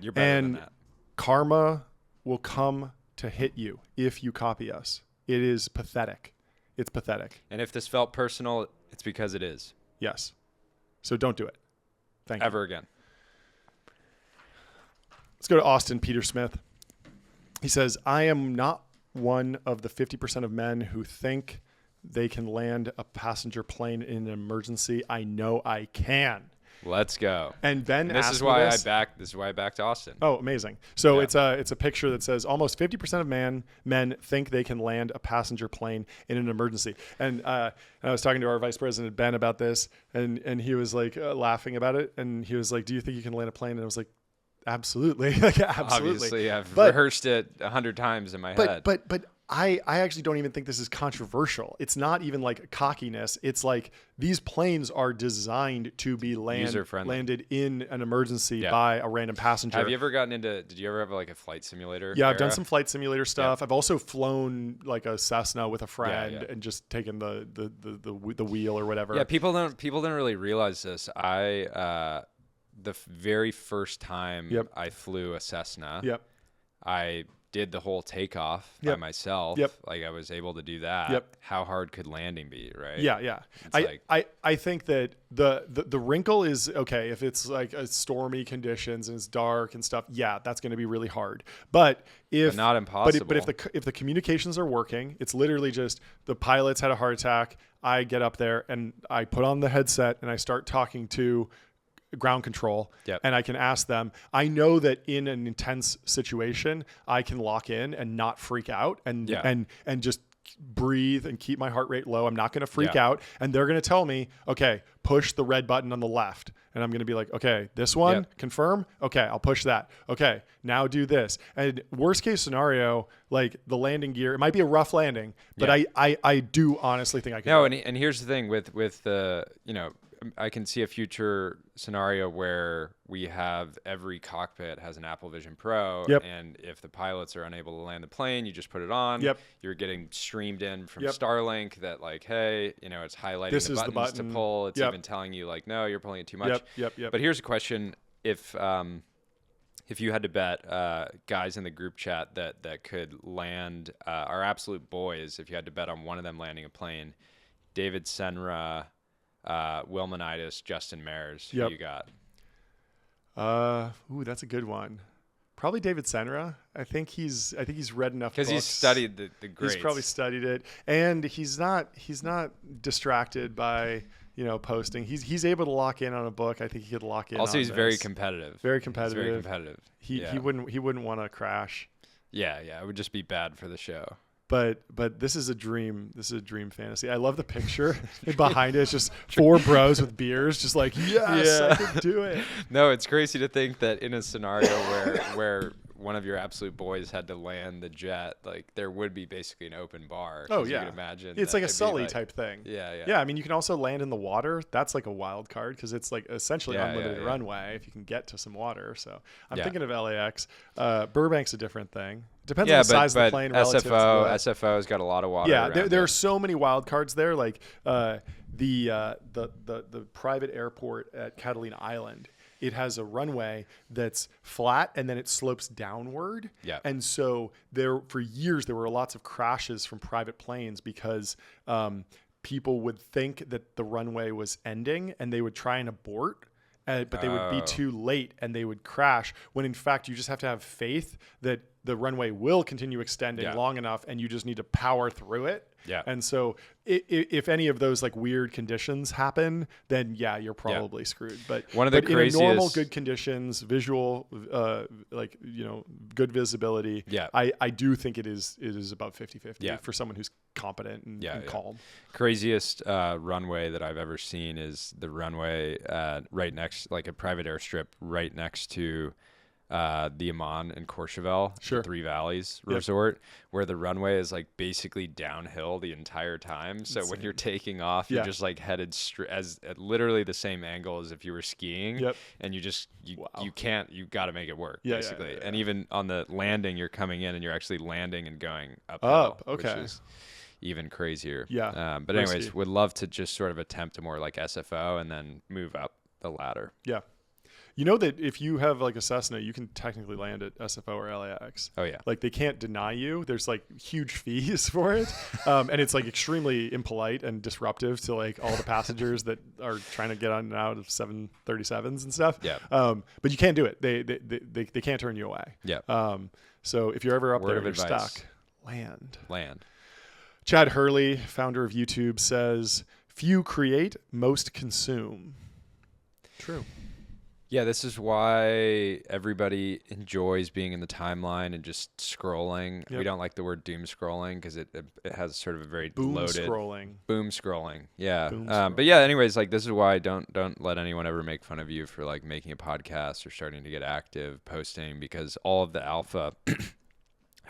You're better than that. Karma will come to hit you if you copy us. It is pathetic. It's pathetic. And if this felt personal, it's because it is. Yes. So don't do it. Thank you. Ever again. Let's go to Austin Peter Smith. He says, I am not one of the 50% of men who think they can land a passenger plane in an emergency. I know I can. Let's go. And Ben this asked is why this. This is why I backed Austin. Oh, amazing. So it's a picture that says almost 50% of men think they can land a passenger plane in an emergency. And I was talking to our vice president Ben about this, and he was like laughing about it, and he was like, "Do you think you can land a plane?" And I was like, "Absolutely, absolutely." Obviously, I've rehearsed it 100 times in my head. But I actually don't even think this is controversial. It's not even like cockiness. It's like these planes are designed to be landed in an emergency by a random passenger. Have you ever did you ever have like a flight simulator? Yeah, I've done some flight simulator stuff. I've also flown like a Cessna with a friend and just taken the wheel or whatever. Yeah, people don't really realize this. The very first time I flew a Cessna, I did the whole takeoff by myself. Like I was able to do that. How hard could landing be, right? Yeah. I think that the wrinkle is, okay, if it's like a stormy conditions and it's dark and stuff, that's going to be really hard. But not impossible. But if the communications are working, it's literally just the pilots had a heart attack. I get up there and I put on the headset and I start talking to ground control and I can ask them. I know that in an intense situation, I can lock in and not freak out and just breathe and keep my heart rate low. I'm not going to freak out. And they're going to tell me, okay, push the red button on the left. And I'm going to be like, okay, this one, confirm. Okay, I'll push that. Okay, now do this. And worst case scenario, like the landing gear, it might be a rough landing, but I do honestly think I can. No, and here's the thing with the, I can see a future scenario where we have every cockpit has an Apple Vision Pro, and if the pilots are unable to land the plane, you just put it on. You're getting streamed in from Starlink that like, hey, it's highlighting the buttons to pull. It's even telling you like, no, you're pulling it too much. But here's a question: if you had to bet guys in the group chat that could land our absolute boys, if you had to bet on one of them landing a plane, David Senra, Wilmanitis, Justin Mares, who you got? That's a good one. Probably David Senra. I think he's read enough books. Because he's studied the greats. He's probably studied it, and he's not distracted by posting. He's able to lock in on a book. I think he could lock in. Also, on he's this. Very competitive. Very competitive. He's very competitive. He wouldn't want to crash. Yeah, it would just be bad for the show. But this is a dream. This is a dream fantasy. I love the picture behind it. It's just 4 bros with beers, just like, yes, I can do it. No, it's crazy to think that in a scenario where one of your absolute boys had to land the jet, like there would be basically an open bar. Oh yeah, you can imagine it's like a Sully type thing. Yeah. I mean, you can also land in the water. That's like a wild card because it's like essentially unlimited runway if you can get to some water. So I'm thinking of LAX. Burbank's a different thing. Depends on the size of the plane. SFO's got a lot of water. Yeah, there are so many wild cards there. Like the private airport at Catalina Island. It has a runway that's flat and then it slopes downward. Yeah. And so for years there were lots of crashes from private planes because people would think that the runway was ending and they would try and abort. But they would be too late and they would crash when in fact you just have to have faith that the runway will continue extending long enough and you just need to power through it. Yeah. And so if any of those like weird conditions happen, then you're probably screwed. But one of the craziest, in normal good conditions, visual, good visibility, I do think it is about 50-50 for someone who's competent and calm. Craziest runway that I've ever seen is the runway right next, like a private airstrip right next to the Amman in Courchevel, the Three Valleys Resort, where the runway is like basically downhill the entire time. So when you're taking off, you're just like headed as at literally the same angle as if you were skiing, and you got to make it work basically. And even on the landing, you're coming in and you're actually landing and going uphill, which is even crazier. But anyways, would love to just sort of attempt a more like SFO and then move up the ladder. You know that if you have like a Cessna, you can technically land at SFO or LAX. Oh yeah. Like they can't deny you. There's like huge fees for it. And it's like extremely impolite and disruptive to like all the passengers that are trying to get on and out of 737s and stuff. But you can't do it. They can't turn you away. So if you're ever up there and you're stuck, land. Chad Hurley, founder of YouTube, says, "Few create, most consume." True. Yeah, this is why everybody enjoys being in the timeline and just scrolling. We don't like the word doom scrolling because it has sort of a very loaded boom scrolling. Yeah. But yeah, anyways, like this is why don't let anyone ever make fun of you for like making a podcast or starting to get active, posting, because all of the alpha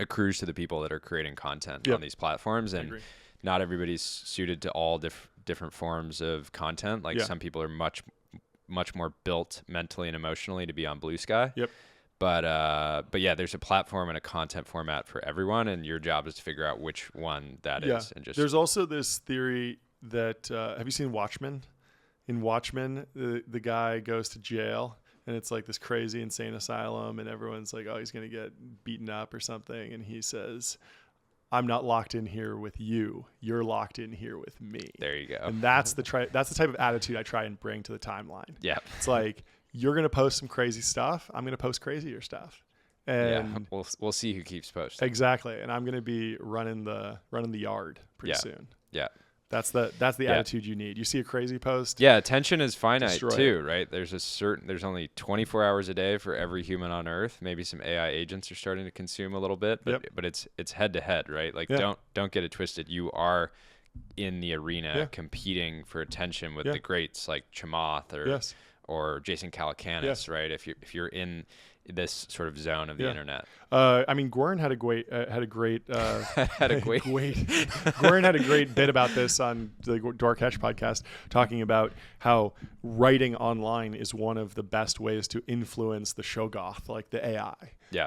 accrues to the people that are creating content on these platforms, and not everybody's suited to all different forms of content. Like some people are much more built mentally and emotionally to be on Blue Sky. But yeah, there's a platform and a content format for everyone, and your job is to figure out which one that is. And just there's also this theory that have you seen Watchmen? In Watchmen, the guy goes to jail, and it's like this crazy insane asylum, and everyone's like, oh, he's gonna get beaten up or something, and he says, "I'm not locked in here with you. You're locked in here with me." There you go. And that's the type of attitude I try and bring to the timeline. It's like, you're going to post some crazy stuff. I'm going to post crazier stuff. And we'll see who keeps posting. Exactly. And I'm going to be running the yard pretty soon. That's the Yeah. attitude you need. You see a crazy post. Yeah, attention is finite too, right? There's only 24 hours a day for every human on Earth. Maybe some AI agents are starting to consume a little bit, but it's head to head, right? Like don't get it twisted. You are in the arena competing for attention with the greats like Chamath or Jason Calacanis, right? If you're in this sort of zone of the internet. I mean, Gwern had a great Gwern had a great bit about this on the Dorkesh podcast, talking about how writing online is one of the best ways to influence the Shoggoth, like the AI.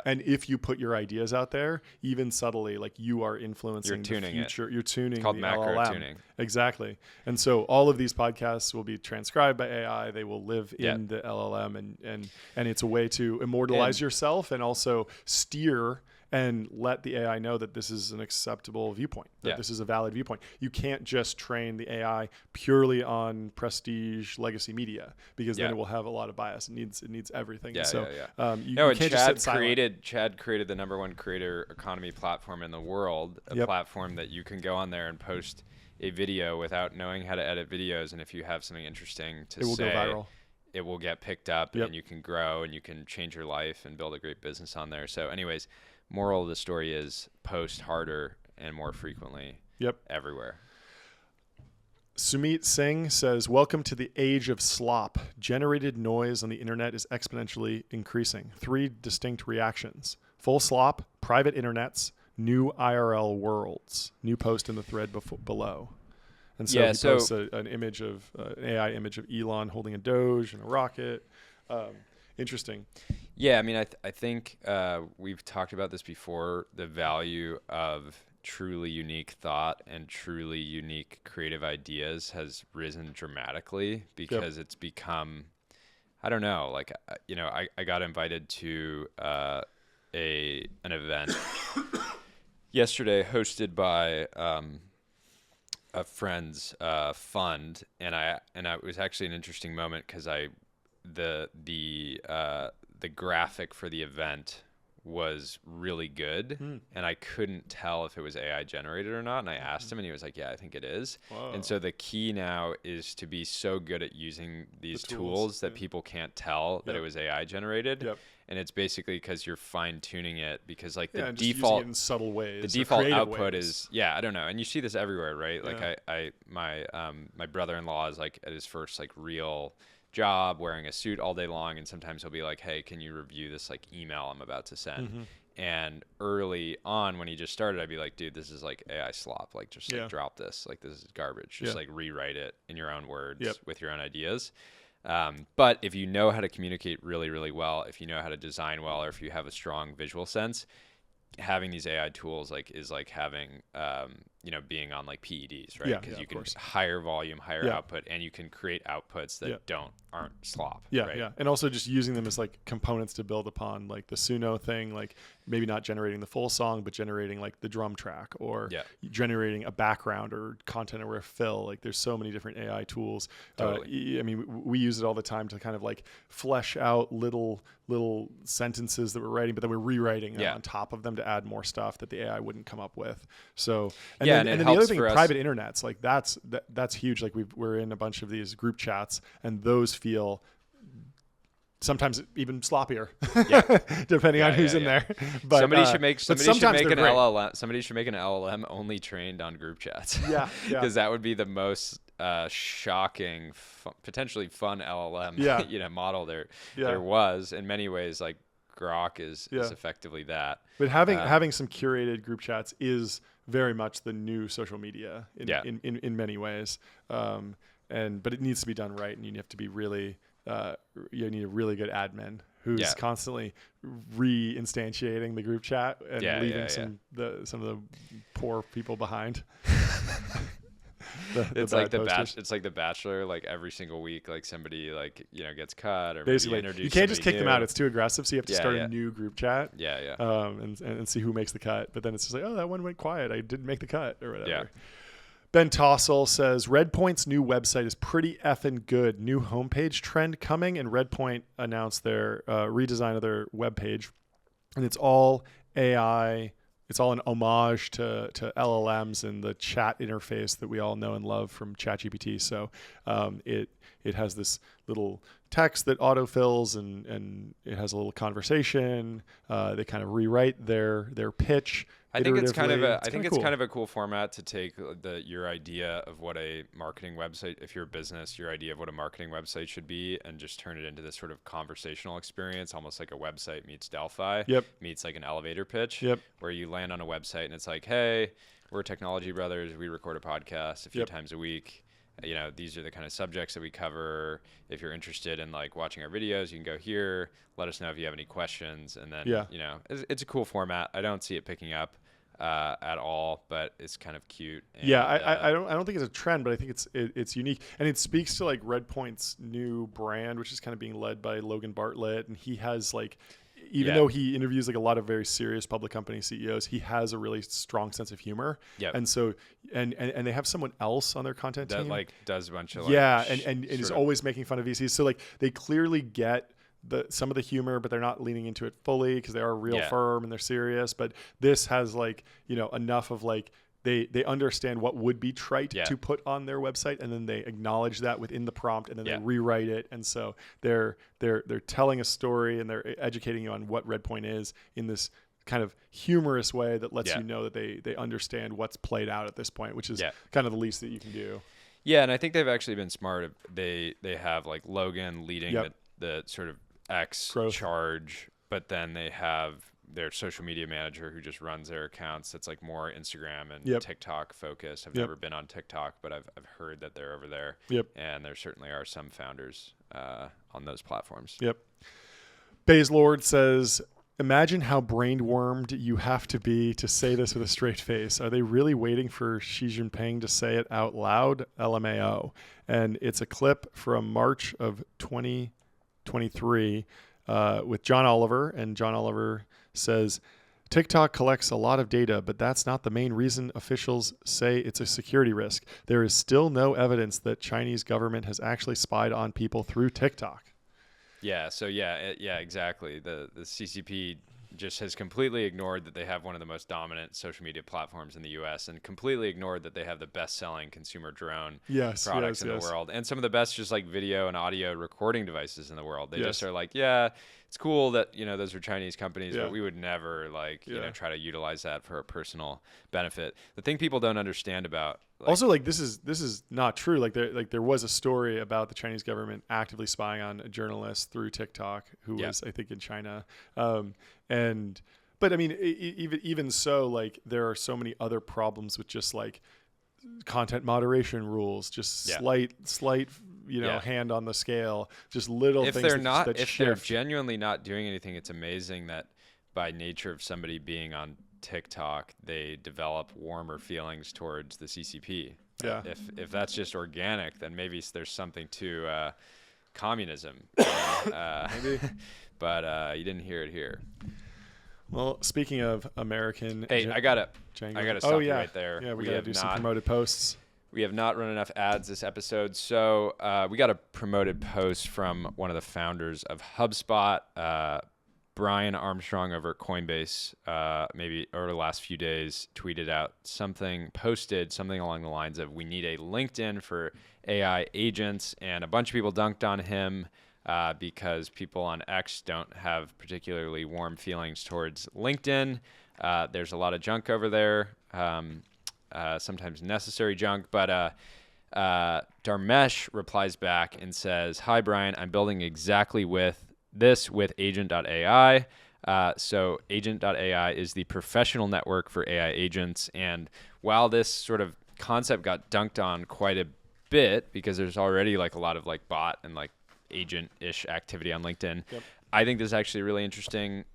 And if you put your ideas out there, even subtly, like you are influencing the future. You're tuning. It's called the macro LLM. tuning. Exactly. And so all of these podcasts will be transcribed by AI. They will live in the LLM, and it's a way to immortalize yourself and also steer and let the AI know that this is an acceptable viewpoint, that this is a valid viewpoint. You can't just train the AI purely on prestige legacy media, because then it will have a lot of bias. It needs everything. You can't Chad created the number one creator economy platform in the world, a platform that you can go on there and post a video without knowing how to edit videos, and if you have something interesting to say, it will go viral. It will get picked up, and you can grow, and you can change your life and build a great business on there. So anyways, moral of the story is post harder and more frequently everywhere. Sumit Singh says, welcome to the age of slop. Generated noise on the internet is exponentially increasing. 3 distinct reactions: full slop, private internets, new IRL worlds. New post in the thread below. And so he posts an image of an AI image of Elon holding a Doge and a rocket. Interesting. Yeah, I mean, I think we've talked about this before. The value of truly unique thought and truly unique creative ideas has risen dramatically, because it's become, I don't know, like, I got invited to an event yesterday hosted by a friend's fund, and it was actually an interesting moment, because the graphic for the event was really good, and I couldn't tell if it was AI generated or not, and I asked him, and he was like, yeah, I think it is. Whoa. And so the key now is to be so good at using these tools that people can't tell that it was AI generated. And it's basically because you're fine tuning it, because like the default in subtle ways, the default output is, I don't know. And you see this everywhere, right? Like my brother-in-law is like at his first like real job, wearing a suit all day long, and sometimes he'll be like, hey, can you review this like email I'm about to send? And early on, when he just started, I'd be like, dude, this is like AI slop, like just like drop this, like this is garbage, just like rewrite it in your own words with your own ideas. But if you know how to communicate really, really well, if you know how to design well, or if you have a strong visual sense, having these AI tools is like having being on like PEDs, right? Because you can higher volume, higher output, and you can create outputs that aren't slop. Right? And also just using them as like components to build upon, like the Suno thing, like maybe not generating the full song, but generating like the drum track, or generating a background or content or a fill. Like there's so many different AI tools. Totally. I mean, we use it all the time to kind of like flesh out little sentences that we're writing, but then we're rewriting on top of them to add more stuff that the AI wouldn't come up with. So, and then the other thing, private internets, like that's huge. Like we're in a bunch of these group chats, and those feel sometimes even sloppier, depending on who's in there. But somebody should make an LLM. Somebody should make an LLM only trained on group chats. Because that would be the most shocking, potentially fun LLM model there was. In many ways, like Grok is effectively that. But having some curated group chats is very much the new social media in many ways. But it needs to be done right, and you have to be really you need a really good admin who's constantly re-instantiating the group chat and leaving some of the poor people behind. It's like the Bachelor. Like every single week, like somebody like gets cut, or basically you can't just kick them out. It's too aggressive, so you have to start a new group chat. And see who makes the cut. But then it's just like, oh, that one went quiet. I didn't make the cut, or whatever. Ben Tossel says, Redpoint's new website is pretty effing good. New homepage trend coming, and Redpoint announced their redesign of their webpage, and it's all AI. It's all an homage to LLMs and the chat interface that we all know and love from ChatGPT. So it has this little text that autofills, and it has a little conversation. They kind of rewrite their pitch. I think it's kind of a cool format to take your idea of what a marketing website, if you're a business, your idea of what a marketing website should be, and just turn it into this sort of conversational experience, almost like a website meets Delphi, meets like an elevator pitch, where you land on a website and it's like, hey, we're Technology Brothers. We record a podcast a few times a week. These are the kind of subjects that we cover. If you're interested in like watching our videos, you can go here. Let us know if you have any questions. And then, it's a cool format. I don't see it picking up at all, but it's kind of cute. And, I don't think it's a trend, but I think it's unique, and it speaks to like Redpoint's new brand, which is kind of being led by Logan Bartlett, and he has like even though he interviews like a lot of very serious public company CEOs, he has a really strong sense of humor. Yeah. And so, and they have someone else on their content team that like does a bunch of and is always making fun of VCs. So like they clearly get some of the humor, but they're not leaning into it fully because they are a real firm and they're serious. But this has like, enough of like, they understand what would be trite to put on their website, and then they acknowledge that within the prompt, and then they rewrite it. And so they're telling a story and they're educating you on what Redpoint is in this kind of humorous way that lets you know that they understand what's played out at this point, which is kind of the least that you can do. Yeah, and I think they've actually been smart. They have like Logan leading the sort of X growth charge, but then they have their social media manager who just runs their accounts. That's like more Instagram and TikTok focused. I've never been on TikTok, but I've heard that they're over there. And there certainly are some founders on those platforms. Bays Lord says, imagine how brain-wormed you have to be to say this with a straight face. Are they really waiting for Xi Jinping to say it out loud? LMAO. And it's a clip from March of 2023 with John Oliver. And John Oliver says, TikTok collects a lot of data, but that's not the main reason officials say it's a security risk. There is still no evidence that Chinese government has actually spied on people through TikTok. Yeah. So exactly. The CCP just has completely ignored that they have one of the most dominant social media platforms in the U.S. and completely ignored that they have the best-selling consumer drone products in the world and some of the best just like video and audio recording devices in the world. They just are like, it's cool that those are Chinese companies, but we would never try to utilize that for a personal benefit. The thing people don't understand about also like this is not true. Like there was a story about the Chinese government actively spying on a journalist through TikTok who was I think in China. But I mean, even so, like there are so many other problems with just like content moderation rules, just slight hand on the scale, just little if things they're genuinely not doing anything. It's amazing that by nature of somebody being on TikTok, they develop warmer feelings towards the CCP. If that's just organic, then maybe there's something to communism. Maybe. But you didn't hear it here. Well, speaking of American, I gotta stop you right there. Yeah, we gotta do some promoted posts. We have not run enough ads this episode, so we got a promoted post from one of the founders of HubSpot, Brian Armstrong over at Coinbase. Maybe over the last few days, posted something along the lines of, "We need a LinkedIn for AI agents," and a bunch of people dunked on him. Because people on X don't have particularly warm feelings towards LinkedIn. There's a lot of junk over there, sometimes necessary junk. But Dharmesh replies back and says, "Hi, Brian. I'm building exactly with Agent.ai. So Agent.ai is the professional network for AI agents. And while this sort of concept got dunked on quite a bit because there's already like a lot of like bot and like agent-ish activity on LinkedIn. I think this is actually really interesting.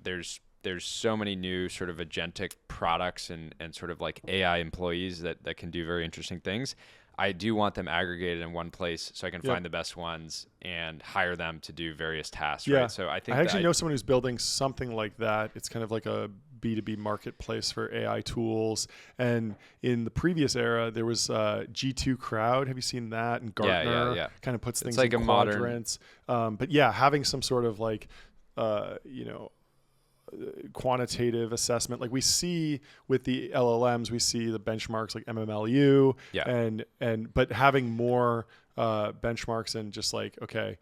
There's so many new sort of agentic products and sort of like AI employees that can do very interesting things. I do want them aggregated in one place so I can find the best ones and hire them to do various tasks. Right? So I actually know someone who's building something like that. It's kind of like a B2B marketplace for AI tools. And in the previous era, there was G2 Crowd. Have you seen that? And Gartner kind of puts things like in quadrants. But having some sort of like, quantitative assessment, like we see with the LLMs, we see the benchmarks like MMLU, but having more benchmarks and just like, okay,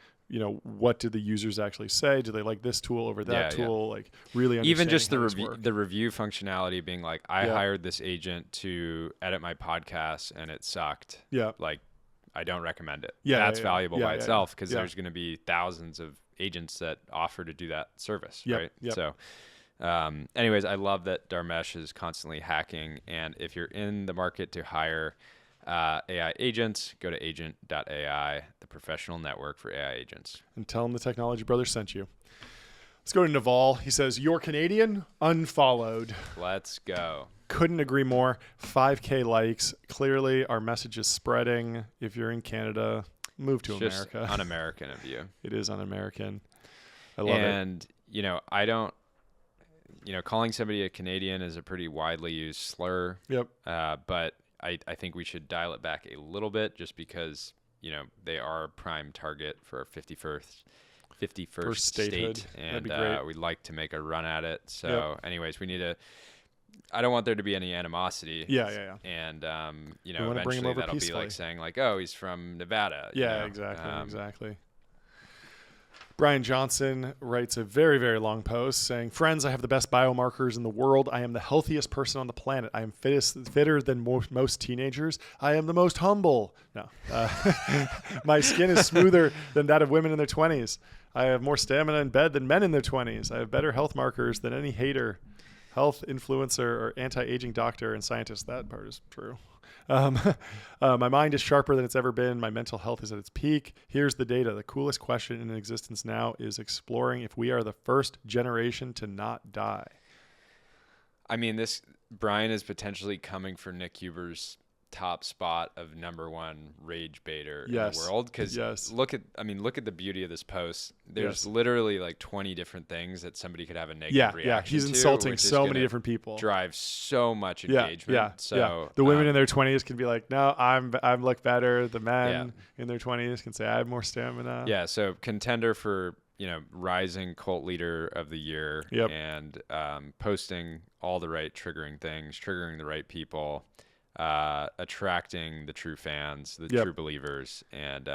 what did the users actually say? Do they like this tool over that tool? Like really understanding even just the review functionality being like, I hired this agent to edit my podcast and it sucked. Like I don't recommend it. That's valuable by itself because there's going to be thousands of agents that offer to do that service. Right. So anyways, I love that Dharmesh is constantly hacking. And if you're in the market to hire AI agents, go to agent.ai, the professional network for AI agents. And tell them the Technology Brothers sent you. Let's go to Naval. He says, "You're Canadian? Unfollowed." Let's go. Couldn't agree more. 5K likes. Clearly, our message is spreading. If you're in Canada, move to America. Just un-American of you. It is un-American. I love it. And I don't, calling somebody a Canadian is a pretty widely used slur. Yep. But I think we should dial it back a little bit just because, they are a prime target for our 51st state. And we'd like to make a run at it. So anyways, I don't want there to be any animosity. Yeah. And, eventually that'll peacefully be like saying like, oh, he's from Nevada. Yeah, exactly. Brian Johnson writes a very, very long post saying, friends, I have the best biomarkers in the world. I am the healthiest person on the planet. I am fitter than most teenagers. I am the most humble. No. My skin is smoother than that of women in their 20s. I have more stamina in bed than men in their 20s. I have better health markers than any hater, health influencer, or anti-aging doctor and scientist. That part is true. My mind is sharper than it's ever been. My mental health is at its peak. Here's the data. The coolest question in existence now is exploring if we are the first generation to not die. I mean, Brian is potentially coming for Nick Huber's top spot of #1 rage baiter in the world. Because look at the beauty of this post. There's literally like 20 different things that somebody could have a negative reaction to. Yeah, he's insulting so many different people. Drive so much engagement. The women in their 20s can be like, no, I look better. The men in their 20s can say, I have more stamina. Yeah, so contender for rising cult leader of the year, and posting all the right triggering things, triggering the right people. Attracting the true fans, the true believers, and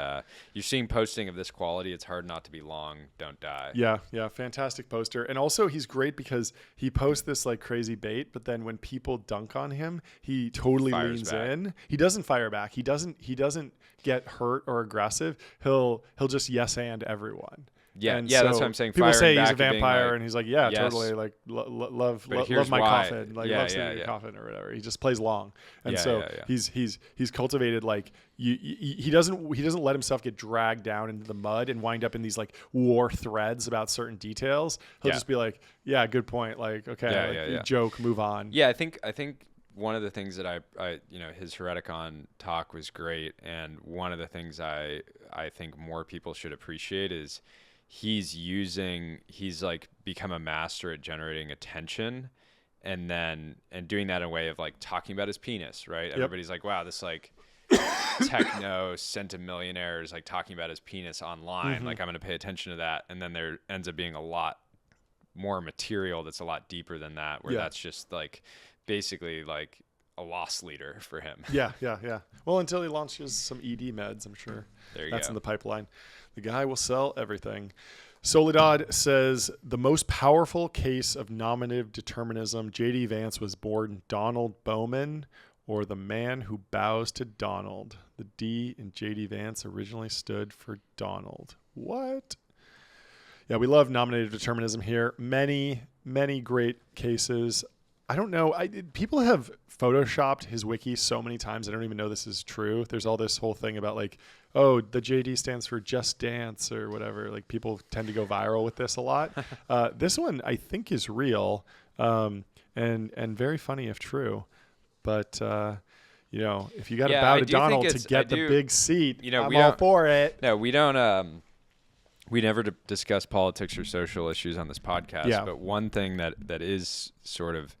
you're seeing posting of this quality. It's hard not to be long. Don't die. Yeah, fantastic poster. And also he's great because he posts this like crazy bait, but then when people dunk on him, he totally leans in. He doesn't fire back. He doesn't get hurt or aggressive. He'll just yes and everyone. Yeah, so that's what I'm saying. People say he's a vampire, and he's like, yeah, yes, totally, like love my coffin, like love sitting in your coffin or whatever. He just plays long, and he's cultivated like he doesn't let himself get dragged down into the mud and wind up in these like war threads about certain details. He'll just be like, yeah, good point, like okay, joke, move on. Yeah, I think one of the things that I his Hereticon talk was great, and one of the things I think more people should appreciate is he's like become a master at generating attention and doing that in a way of like talking about his penis, right? Everybody's like, wow, this like techno centimillionaire is like talking about his penis online. Like I'm going to pay attention to that. And then there ends up being a lot more material that's a lot deeper than that, where that's just like basically like a loss leader for him. Yeah. Well, until he launches some ED meds, I'm sure that's in the pipeline. The guy will sell everything. Soledad says, the most powerful case of nominative determinism, J.D. Vance was born Donald Bowman, or the man who bows to Donald. The D in J.D. Vance originally stood for Donald. What? Yeah, we love nominative determinism here. Many, many great cases. I don't know. People have photoshopped his wiki so many times. I don't even know this is true. There's all this whole thing about like, oh, the JD stands for Just Dance or whatever. Like people tend to go viral with this a lot. This one I think is real, and very funny if true. But if you got to bow to Donald to get the big seat, I'm all for it. No, we don't. We never discuss politics or social issues on this podcast. Yeah. But one thing that is sort of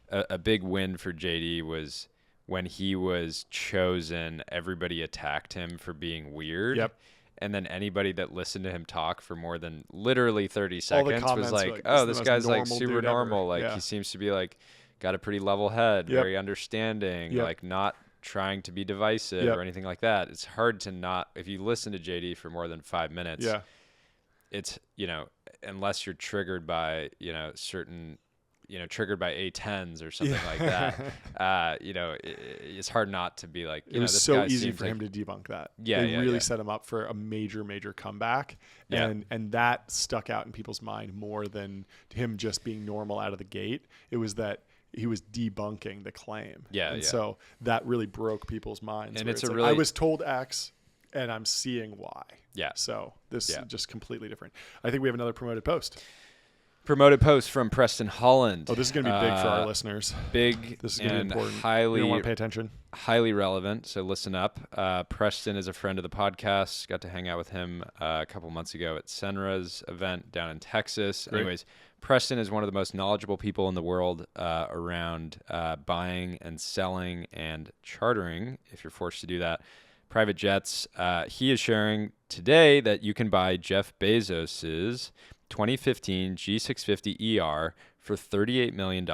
a big win for JD was when he was chosen, everybody attacked him for being weird. Yep. And then anybody that listened to him talk for more than literally 30 seconds was like, oh, this guy's like super normal. Like he seems to be like got a pretty level head, very understanding, like not trying to be divisive or anything like that. It's hard to not, if you listen to JD for more than 5 minutes, it's, unless you're triggered by, certain, triggered by A10s or something like that, it's hard not to be like, it was this so guy easy for him to debunk that. They really set him up for a major, major comeback. And that stuck out in people's mind more than him just being normal out of the gate. It was that he was debunking the claim. So that really broke people's minds. And it's like, I was told X and I'm seeing Y. So this is just completely different. I think we have another promoted post. Promoted post from Preston Holland. Oh, this is going to be big for our listeners. Big this is going to be important. Highly, you don't want to pay attention. Highly relevant, so listen up. Preston is a friend of the podcast. Got to hang out with him a couple months ago at Senra's event down in Texas. Great. Anyways, Preston is one of the most knowledgeable people in the world around buying and selling and chartering, if you're forced to do that, private jets. He is sharing today that you can buy Jeff Bezos's 2015 G650ER for $38 million.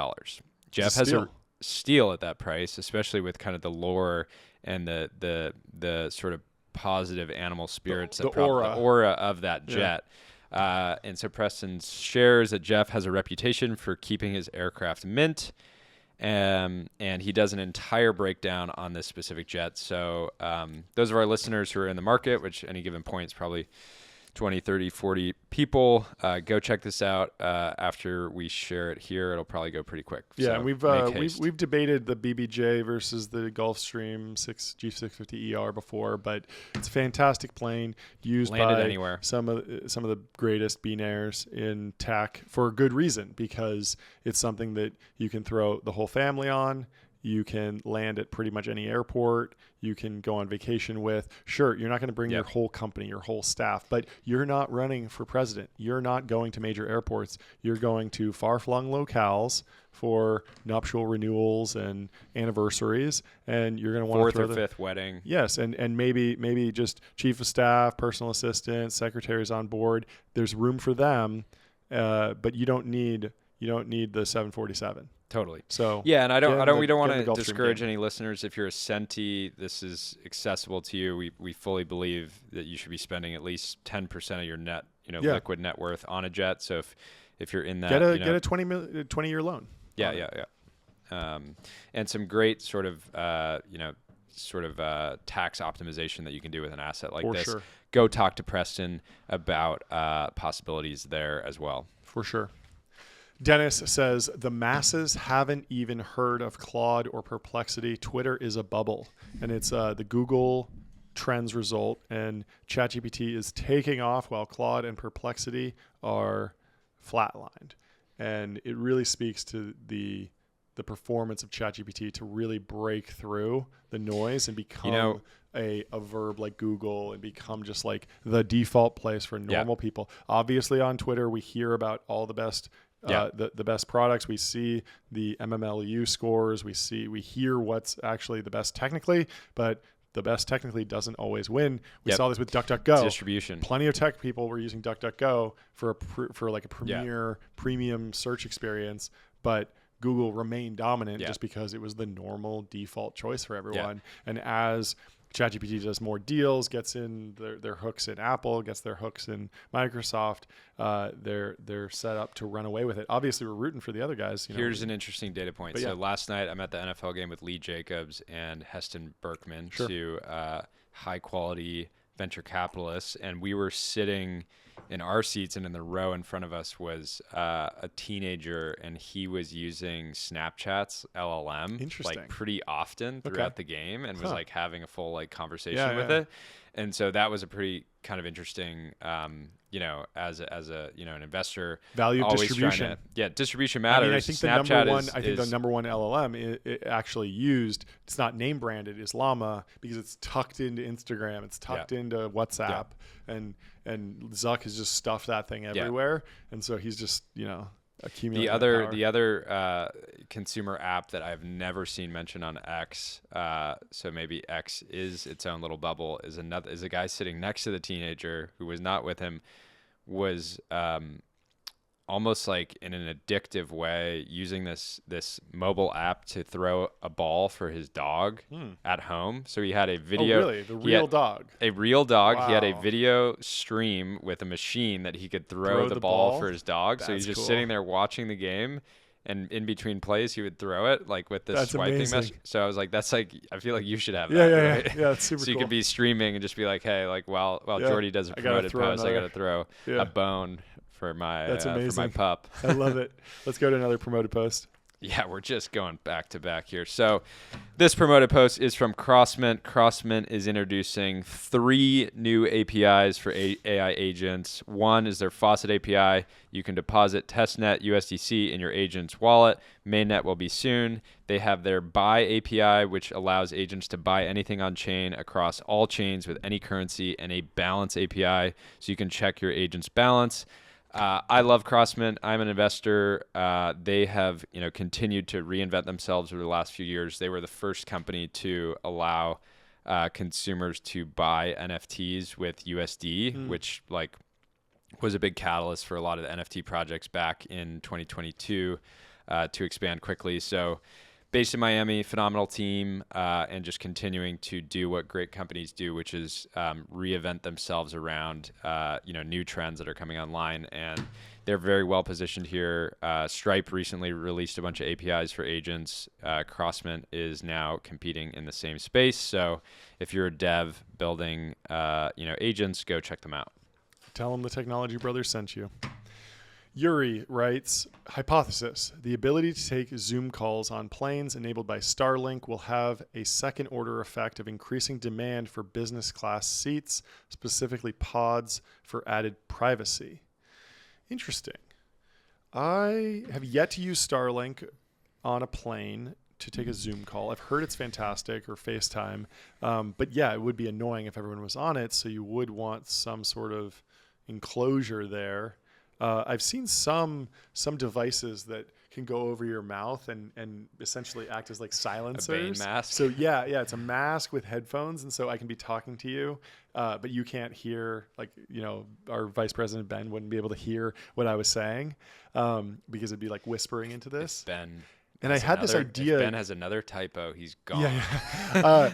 Jeff has a steal at that price, especially with kind of the lore and the sort of positive animal spirits, the aura of that jet. And so Preston shares that Jeff has a reputation for keeping his aircraft mint, and he does an entire breakdown on this specific jet. So those of our listeners who are in the market, which any given point is probably 20, 30, 40 people, go check this out. After we share it here, it'll probably go pretty quick. Yeah, so we've debated the BBJ versus the Gulfstream G650ER before, but it's a fantastic plane used landed by anywhere. Some of the greatest billionaires in tech for a good reason, because it's something that you can throw the whole family on. You can land at pretty much any airport. You can go on vacation with. Sure, you're not going to bring your whole company, your whole staff, but you're not running for president. You're not going to major airports. You're going to far-flung locales for nuptial renewals and anniversaries, and you're going to want to throw fourth or fifth wedding. Yes, and maybe just chief of staff, personal assistant, secretaries on board. There's room for them, but you don't need the 747. Totally. So yeah, and we don't want to discourage any listeners. If you're a Senti, this is accessible to you. We fully believe that you should be spending at least 10% of your net, liquid net worth on a jet. So if you're in that, get a 20-year loan. Yeah. And some great sort of tax optimization that you can do with an asset like this. Sure. Go talk to Preston about possibilities there as well. For sure. Dennis says, the masses haven't even heard of Claude or Perplexity. Twitter is a bubble. And it's the Google Trends result. And ChatGPT is taking off while Claude and Perplexity are flatlined. And it really speaks to the performance of ChatGPT to really break through the noise and become a verb like Google and become just like the default place for normal people. Obviously on Twitter, we hear about all the best the best products. We see the MMLU scores. We hear what's actually the best technically, but the best technically doesn't always win. We saw this with DuckDuckGo. Distribution. Plenty of tech people were using DuckDuckGo for like a premier premium search experience, but Google remained dominant just because it was the normal default choice for everyone. And as ChatGPT does more deals, gets in their hooks in Apple, gets their hooks in Microsoft, they're set up to run away with it. Obviously, we're rooting for the other guys. Here's an interesting data point. So last night, I'm at the NFL game with Lee Jacobs and Heston Berkman, two high-quality venture capitalists, and we were sitting in our seats, and in the row in front of us was a teenager, and he was using Snapchat's LLM like pretty often throughout the game, and was like having a full like conversation with it. And so that was a pretty kind of interesting, as a an investor, value of distribution. Distribution matters. I mean, I think the number one LLM it actually used. It's not name branded is Llama because it's tucked into Instagram. It's tucked into WhatsApp, and Zuck has just stuffed that thing everywhere, and so he's just accumulating the other consumer app that I've never seen mentioned on X, so maybe X is its own little bubble, is a guy sitting next to the teenager who was not with him, was almost like in an addictive way using this mobile app to throw a ball for his dog at home. So he had a video. Oh, really? The real dog? A real dog. Wow. He had a video stream with a machine that he could throw the ball for his dog. So he's just sitting there watching the game, and in between plays, he would throw it like with this swiping message. So I was like, I feel like you should have that. Right? Yeah, it's super so cool. You could be streaming and just be like, hey, like while Jordy does a promoted post, I got to throw a bone for my pup. I love it. Let's go to another promoted post. Yeah, we're just going back to back here. So this promoted post is from Crossmint. Crossmint is introducing 3 new APIs for AI agents. One is their Faucet API. You can deposit testnet USDC in your agent's wallet. Mainnet will be soon. They have their Buy API, which allows agents to buy anything on chain across all chains with any currency, and a Balance API, so you can check your agent's balance. I love Crossmint. I'm an investor. They have, continued to reinvent themselves over the last few years. They were the first company to allow consumers to buy NFTs with USD, which was a big catalyst for a lot of the NFT projects back in 2022 to expand quickly. So based in Miami, phenomenal team, and just continuing to do what great companies do, which is reinvent themselves around new trends that are coming online. And they're very well positioned here. Stripe recently released a bunch of APIs for agents. Crossmint is now competing in the same space. So if you're a dev building agents, go check them out. Tell them the Technology Brothers sent you. Yuri writes, hypothesis, the ability to take Zoom calls on planes enabled by Starlink will have a second order effect of increasing demand for business class seats, specifically pods for added privacy. Interesting. I have yet to use Starlink on a plane to take a Zoom call. I've heard it's fantastic, or FaceTime. But yeah, it would be annoying if everyone was on it. So you would want some sort of enclosure there. I've seen some devices that can go over your mouth and essentially act as like silencers. A Bane mask. So yeah, it's a mask with headphones, and so I can be talking to you, but you can't hear. Our vice president Ben wouldn't be able to hear what I was saying because it'd be like whispering into this. If Ben. And I had this idea. If Ben has another typo, he's gone. Yeah.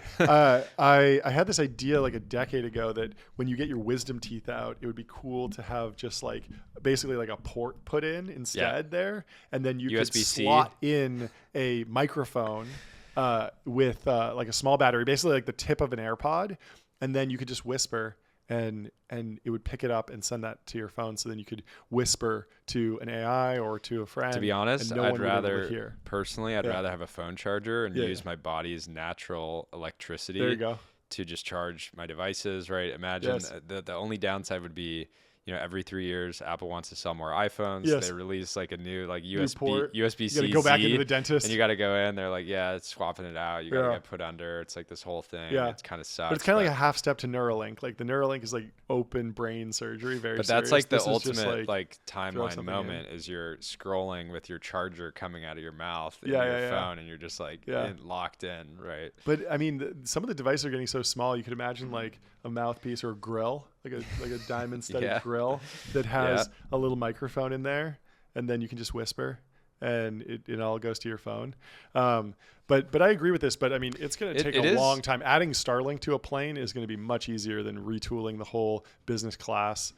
I had this idea like a decade ago that when you get your wisdom teeth out, it would be cool to have just like basically like a port put in instead there, and then you could slot in a microphone with like a small battery, basically like the tip of an AirPod, and then you could just whisper. And it would pick it up and send that to your phone, so then you could whisper to an AI or to a friend. To be honest, I'd rather have a phone charger and use my body's natural electricity. There you go. To just charge my devices, right? Imagine the only downside would be, every 3 years, Apple wants to sell more iPhones. Yes. They release like a new port. USB-C. You got to go back into the dentist. And you got to go in. They're like, it's swapping it out. You got to get put under. It's like this whole thing. Yeah. It's kind of sucks. But it's kind of like a half step to Neuralink. Like the Neuralink is like open brain surgery. Very But serious. that's like the this ultimate timeline moment is you're scrolling with your charger coming out of your mouth in your phone, and you're just locked in, right? But I mean, some of the devices are getting so small. You could imagine like a mouthpiece or a grill, like a diamond-studded grill that has a little microphone in there, and then you can just whisper, and it all goes to your phone. But I agree with this. But I mean, it's going to take a long time. Adding Starlink to a plane is going to be much easier than retooling the whole business class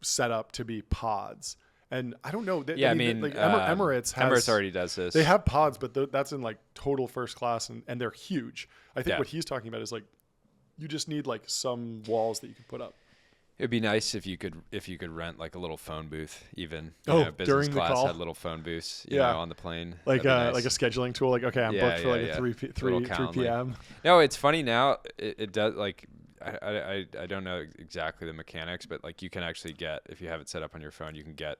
setup to be pods. And I don't know. Emirates already does this. They have pods, but that's in like total first class, and they're huge. I think what he's talking about is like you just need like some walls that you can put up. It'd be nice if you could rent like a little phone booth, even during business the class call? had little phone booths, on the plane, like nice. Like a scheduling tool. Like I'm booked for like 3 p.m. No, it's funny now. It does like I don't know exactly the mechanics, but like you can actually get, if you have it set up on your phone, you can get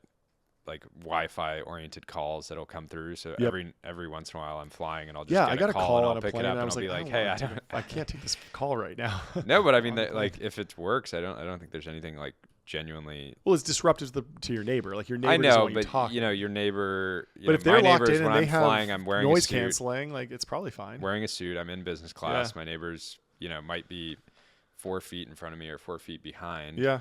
like Wi-Fi oriented calls that'll come through. So every once in a while I'm flying and I'll just get a call and on I'll pick plane, it up and and I'll be like, hey, I can't take this call right now. No, but I mean, like if it works, I don't think there's anything like genuinely. Well, it's disruptive to your neighbor. Like your neighbor. I know, but your neighbor. But if they're locked in and when they I'm have flying, I'm wearing noise a suit, canceling, like it's probably fine. Wearing a suit, I'm in business class. My neighbors, might be 4 feet in front of me or 4 feet behind. Yeah.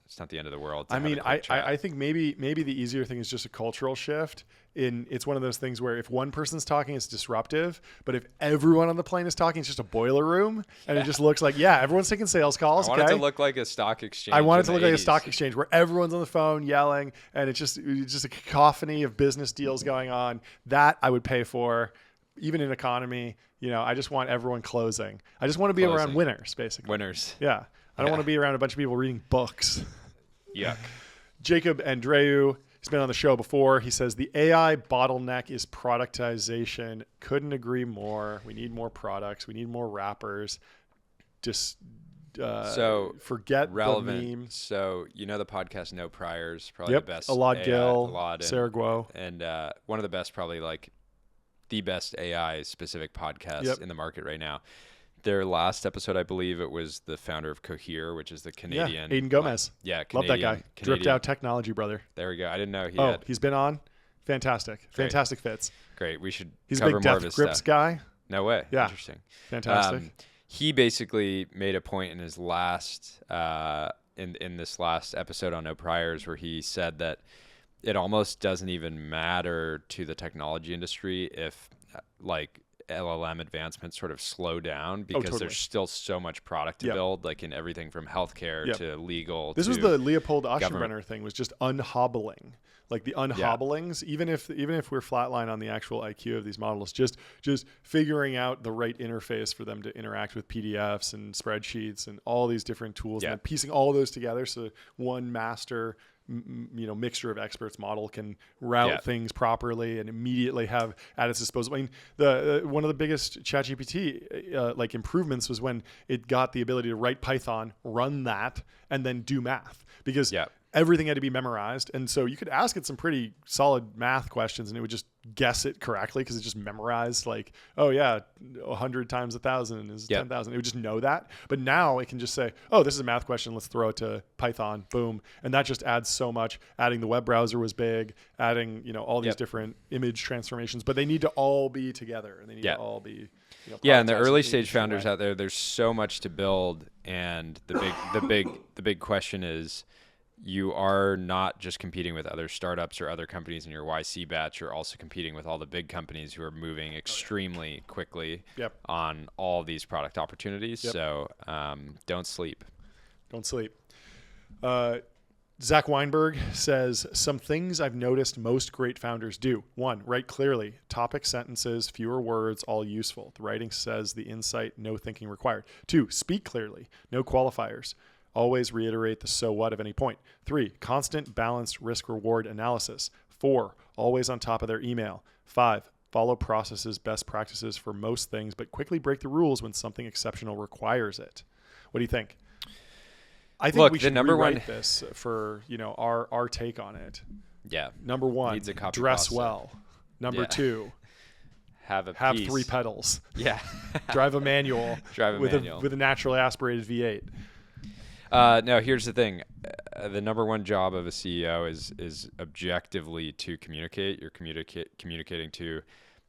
It's not the end of the world. I mean, I think maybe the easier thing is just a cultural shift. It's one of those things where if one person's talking, it's disruptive. But if everyone on the plane is talking, it's just a boiler room, and it just looks like everyone's taking sales calls. I want it to look like a stock exchange. I want it to look like a stock exchange where everyone's on the phone yelling, and it's just a cacophony of business deals going on. That I would pay for, even in economy. I just want everyone closing. I just want to be around winners, basically. Winners. Yeah. I don't want to be around a bunch of people reading books. Yuck. Jacob Andreu He's been on the show before. He says the AI bottleneck is productization. Couldn't agree more. We need more products. We need more wrappers. Just so forget relevant. the meme. So the podcast No Priors, probably the best. Alad Gil, Alad Sarah Guo. And one of the best, probably like the best AI specific podcast in the market right now. Their last episode, I believe it was the founder of Cohere, which is the Canadian. Aidan Gomez. Canadian, love that guy. Dripped out technology, brother. There we go. I didn't know he's been on. Fantastic. Great. Fantastic fits. Gret. We should He's cover a big more Death of his Grips stuff. guy. No way. Yeah. Interesting. Fantastic. He basically made a point in his last in this last episode on No Priors where he said that it almost doesn't even matter to the technology industry if like LLM advancements sort of slow down because there's still so much product to build, like in everything from healthcare to legal. This was the Leopold Aschenbrenner thing, was just unhobbling. Like the unhobblings, even if we're flatline on the actual IQ of these models, just figuring out the right interface for them to interact with PDFs and spreadsheets and all these different tools, and then piecing all those together so one master mixture of experts model can route things properly and immediately have at its disposal. I mean, the one of the biggest ChatGPT like improvements was when it got the ability to write Python, run that, and then do math, because everything had to be memorized. And so you could ask it some pretty solid math questions and it would just guess it correctly because it just memorized, like, oh yeah, 100 times 1,000 is 10,000. It would just know that. But now it can just say, oh, this is a math question. Let's throw it to Python. Boom. And that just adds so much. Adding the web browser was big, adding, all these different image transformations, but they need to all be together and they need to all be, and the early stage founders out there, there's so much to build. And the big question is, you are not just competing with other startups or other companies in your YC batch. You're also competing with all the big companies who are moving extremely quickly on all these product opportunities. So don't sleep. Don't sleep. Zach Weinberg says, some things I've noticed most great founders do. 1, write clearly. Topic sentences, fewer words, all useful. The writing says the insight, no thinking required. 2, speak clearly. No qualifiers. Always reiterate the so what of any point. 3, constant balanced risk-reward analysis. 4, always on top of their email. 5, follow processes, best practices for most things, but quickly break the rules when something exceptional requires it. What do you think? I think we should rewrite this for our take on it. Yeah. Number 1, dress well. Number 2, have 3 pedals. Yeah. Drive a manual. with a naturally aspirated V8. No, here's the thing. The number one job of a CEO is objectively to communicate. You're communicating to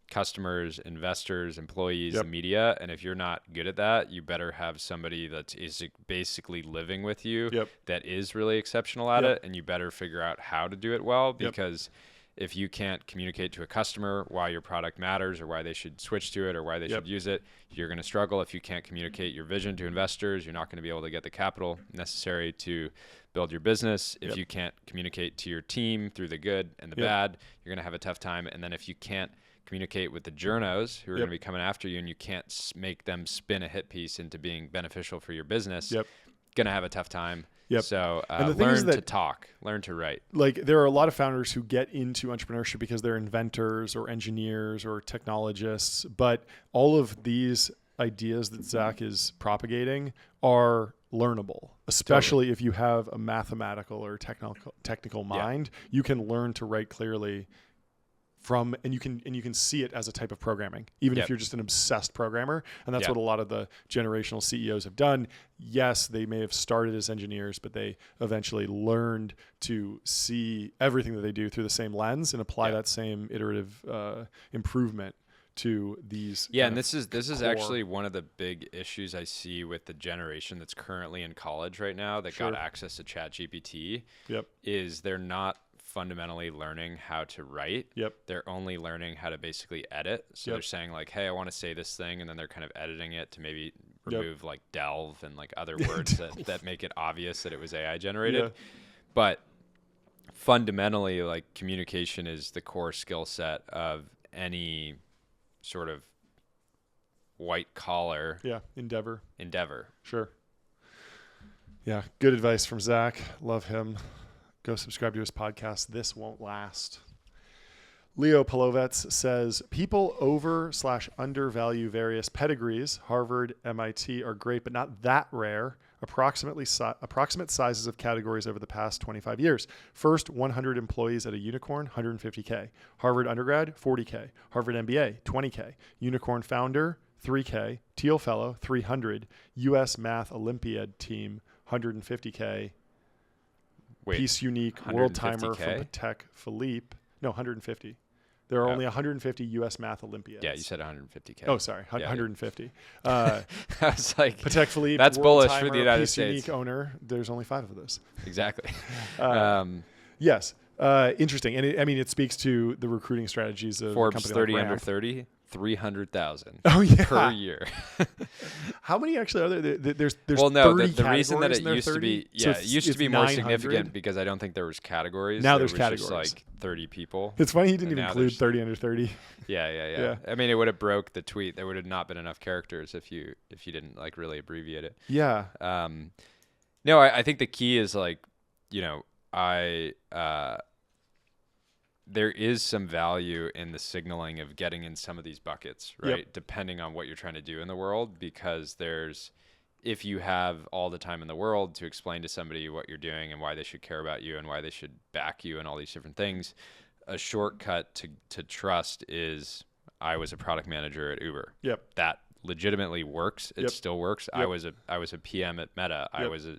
customers, investors, employees, the media. And if you're not good at that, you better have somebody that is basically living with you that is really exceptional at it. And you better figure out how to do it well, because if you can't communicate to a customer why your product matters or why they should switch to it or why they should use it, you're going to struggle. If you can't communicate your vision to investors, you're not going to be able to get the capital necessary to build your business. If you can't communicate to your team through the good and the bad, you're going to have a tough time. And then if you can't communicate with the journos who are going to be coming after you and you can't make them spin a hit piece into being beneficial for your business, going to have a tough time. So learn to talk, learn to write. Like, there are a lot of founders who get into entrepreneurship because they're inventors or engineers or technologists, but all of these ideas that Zach is propagating are learnable, especially if you have a mathematical or technical mind. You can learn to write clearly and you can see it as a type of programming, even if you're just an obsessed programmer. And that's what a lot of the generational CEOs have done. Yes, they may have started as engineers, but they eventually learned to see everything that they do through the same lens and apply that same iterative improvement to these. Yeah, and this is actually one of the big issues I see with the generation that's currently in college right now that got access to ChatGPT. Is they're not fundamentally learning how to write. They're only learning how to basically edit. So they're saying like, hey, I want to say this thing, and then they're kind of editing it to maybe remove like delve and like other words that make it obvious that it was AI generated. But fundamentally, like, communication is the core skill set of any sort of white collar endeavor. Sure. Yeah, good advice from Zach. Love him. Go subscribe to his podcast. This won't last. Leo Polovets says, people over/undervalue various pedigrees. Harvard, MIT are great, but not that rare. Approximate sizes of categories over the past 25 years. First, 100 employees at a unicorn, 150K. Harvard undergrad, 40K. Harvard MBA, 20K. Unicorn founder, 3K. Teal fellow, 300. U.S. Math Olympiad team, 150K. Wait, Piece unique world timer from Patek Philippe. No, 150. There are only 150 U.S. Math Olympiads. Yeah, you said 150K. Oh, sorry, 150. I was like, Patek Philippe. That's bullish timer, for the United Piece States. Unique owner. There's only 5 of those. Exactly. Yes, interesting, and it speaks to the recruiting strategies of Forbes a company 30 like under Ramp. 30, 300,000. Oh yeah, per year. How many actually are there? There's well, no, 30 the reason that it categories used to be, so it used to be more 900? significant because I don't think there was categories. Now there there's was categories. just like 30 people. It's funny he didn't And even now include there's 30 under 30. Yeah. I mean, it would have broke the tweet. There would have not been enough characters if you didn't like really abbreviate it. Yeah. No, I think the key is like, there is some value in the signaling of getting in some of these buckets, right? Yep. Depending on what you're trying to do in the world, because if you have all the time in the world to explain to somebody what you're doing and why they should care about you and why they should back you and all these different things, a shortcut to trust is, I was a product manager at Uber. Yep. That legitimately works. It still works. Yep. I was a PM at Meta. Yep. I was a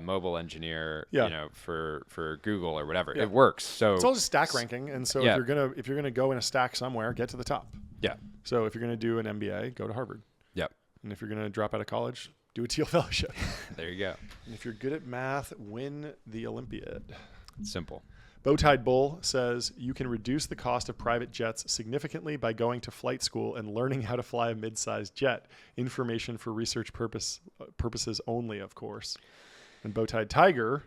mobile engineer, for Google or whatever. Yeah. It works. So it's all just stack ranking, and so if you're gonna go in a stack somewhere, get to the top. Yeah. So if you're gonna do an MBA, go to Harvard. Yep. And if you're gonna drop out of college, do a Teal fellowship. There you go. And if you're good at math, win the Olympiad. Simple. Bowtied Bull says you can reduce the cost of private jets significantly by going to flight school and learning how to fly a mid-sized jet. Information for research purposes only, of course. And Bowtied Tiger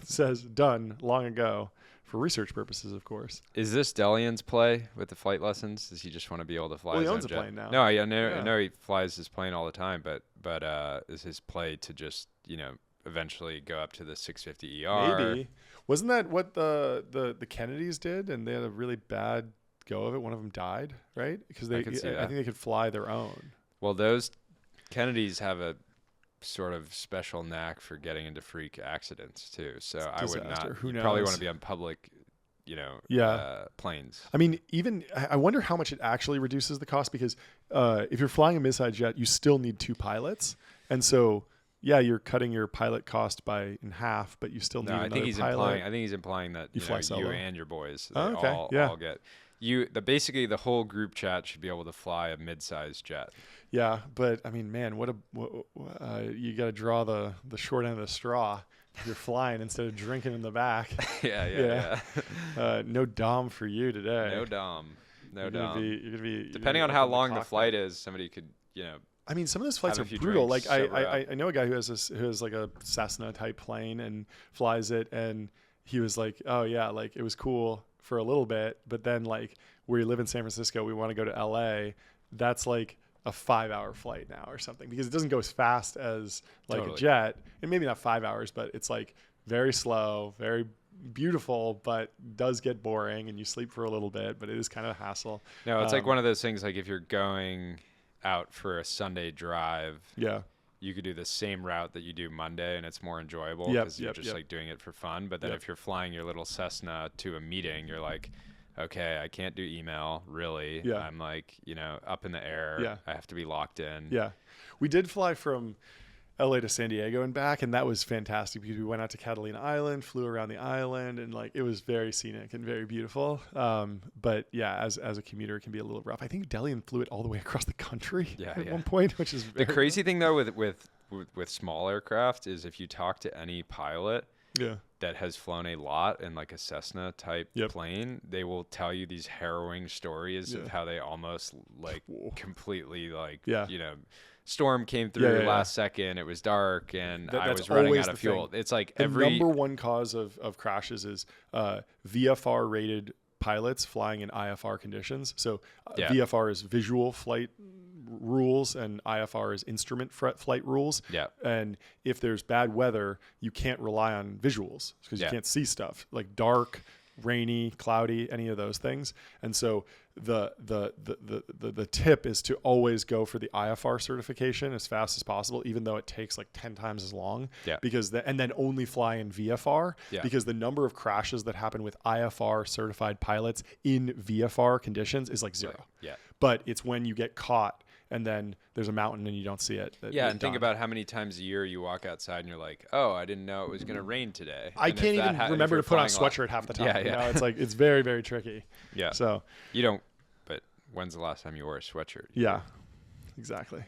says done long ago for research purposes, of course. Is this Delian's play with the flight lessons? Does he just want to be able to fly? Well, his he owns own a jet? plane now. No, I know he flies his plane all the time, but is his play to just eventually go up to the 650 ER? Maybe. Wasn't that what the Kennedys did? And they had a really bad go of it. One of them died, right? Because I think they could fly their own. Well, those Kennedys have a sort of special knack for getting into freak accidents too. So I would not. Who knows? Probably want to be on public, planes. I mean, I wonder how much it actually reduces the cost, because if you're flying a mid-sized jet, you still need 2 pilots, and so you're cutting your pilot cost in half, but you still need another pilot. I think he's implying that you fly solo. You and your boys all get. Basically the whole group chat should be able to fly a mid-sized jet. Yeah, but I mean, man, you got to draw the short end of the straw if you're flying instead of drinking in the back. Yeah. No dom for you today. No dom. You're gonna be depending on how long the flight is. Somebody could, I mean, some of those flights are brutal. Like I know a guy who has like a Cessna type plane and flies it, and he was like, oh yeah, like it was cool for a little bit, but then like where you live in San Francisco, we want to go to LA. That's like a 5-hour flight now or something, because it doesn't go as fast as like a jet, and maybe not 5 hours, but it's like very slow, very beautiful, but does get boring, and you sleep for a little bit, but it is kind of a hassle. No, it's like one of those things, like if you're going out for a Sunday drive, you could do the same route that you do Monday, and it's more enjoyable because you're just like doing it for fun. But then if you're flying your little Cessna to a meeting, you're like, okay, I can't do email, really. I'm like, up in the air. I have to be locked in. Yeah. We did fly from LA to San Diego and back, and that was fantastic because we went out to Catalina Island, flew around the island, and like it was very scenic and very beautiful. But as a commuter, it can be a little rough. I think Delian flew it all the way across the country at one point, which is the crazy thing though with small aircraft is if you talk to any pilot that has flown a lot in like a Cessna type plane, they will tell you these harrowing stories of how they almost like completely like storm came through last second, it was dark, and I was running out of fuel. It's like the number one cause of crashes is VFR rated pilots flying in IFR conditions. So VFR is visual flight rules, and IFR is instrument flight rules. Yeah. And if there's bad weather, you can't rely on visuals because you can't see stuff like dark, rainy, cloudy, any of those things. And so the tip is to always go for the IFR certification as fast as possible, even though it takes like 10 times as long. Yeah. Because and then only fly in VFR. Yeah. Because the number of crashes that happen with IFR certified pilots in VFR conditions is like 0. Right. Yeah. But it's when you get caught and then there's a mountain and you don't see it. And think about how many times a year you walk outside and you're like, oh, I didn't know it was going to rain today. I can't even remember to put on a sweatshirt half the time. Yeah. You know, it's like, it's very, very tricky. Yeah. So you don't, but when's the last time you wore a sweatshirt? Yeah, exactly.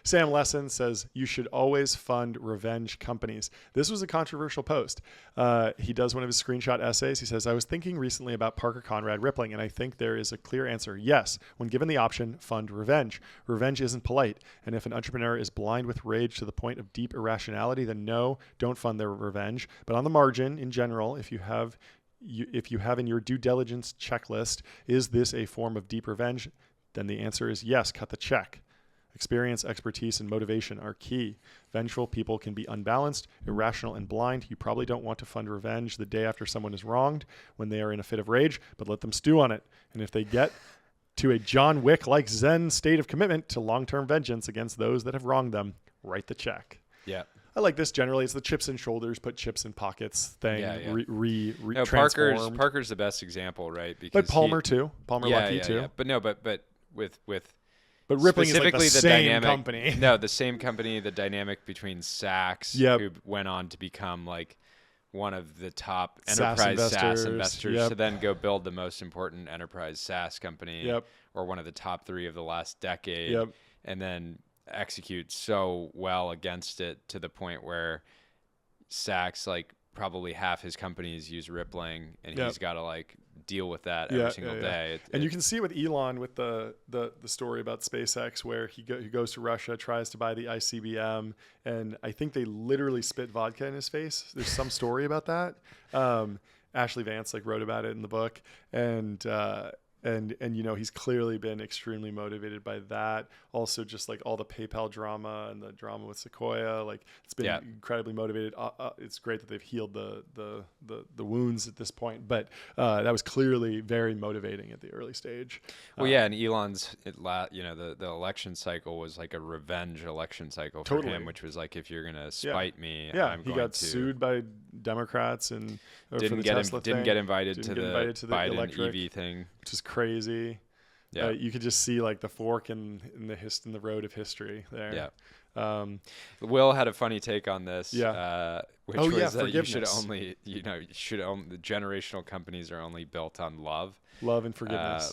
Sam Lesson says you should always fund revenge companies. This was a controversial post. He does one of his screenshot essays. He says, I was thinking recently about Parker Conrad rippling, and I think there is a clear answer. Yes, when given the option, fund revenge. Revenge isn't polite. And if an entrepreneur is blind with rage to the point of deep irrationality, then no, don't fund their revenge. But on the margin, in general, if you have in your due diligence checklist, is this a form of deep revenge? Then the answer is yes, cut the check. Experience, expertise, and motivation are key. Vengeful people can be unbalanced, irrational, and blind. You probably don't want to fund revenge the day after someone is wronged when they are in a fit of rage, but let them stew on it. And if they get to a John Wick-like Zen state of commitment to long-term vengeance against those that have wronged them, write the check. Yeah. I like this generally. It's the chips in shoulders, put chips in pockets thing. No, Parker's the best example, right? Because but Palmer too. Palmer Luckey too. Yeah. But no, but with But rippling is like the same dynamic, company. No, the same company, the dynamic between Saks, who went on to become like one of the top enterprise SaaS investors to then go build the most important enterprise SaaS company or one of the top 3 of the last decade and then execute so well against it to the point where Saks, like probably half his companies use rippling and he's got to like deal with that every single day. And you can see it with Elon with the story about SpaceX where he goes to Russia, tries to buy the ICBM, and I think they literally spit vodka in his face. There's some story about that. Ashley Vance like wrote about it in the book, and you know, he's clearly been extremely motivated by that. Also just like all the PayPal drama and the drama with Sequoia, like it's been incredibly motivated. It's great that they've healed the wounds at this point, but that was clearly very motivating at the early stage. Well, and Elon's, the election cycle was like a revenge election cycle for him, which was like, if you're going to spite me, I'm he going got sued by Democrats and didn't get invited to the Biden EV thing, which is crazy. You could just see like the fork in the road of history there. Will had a funny take on this, which was that you should only, the generational companies are only built on love and forgiveness.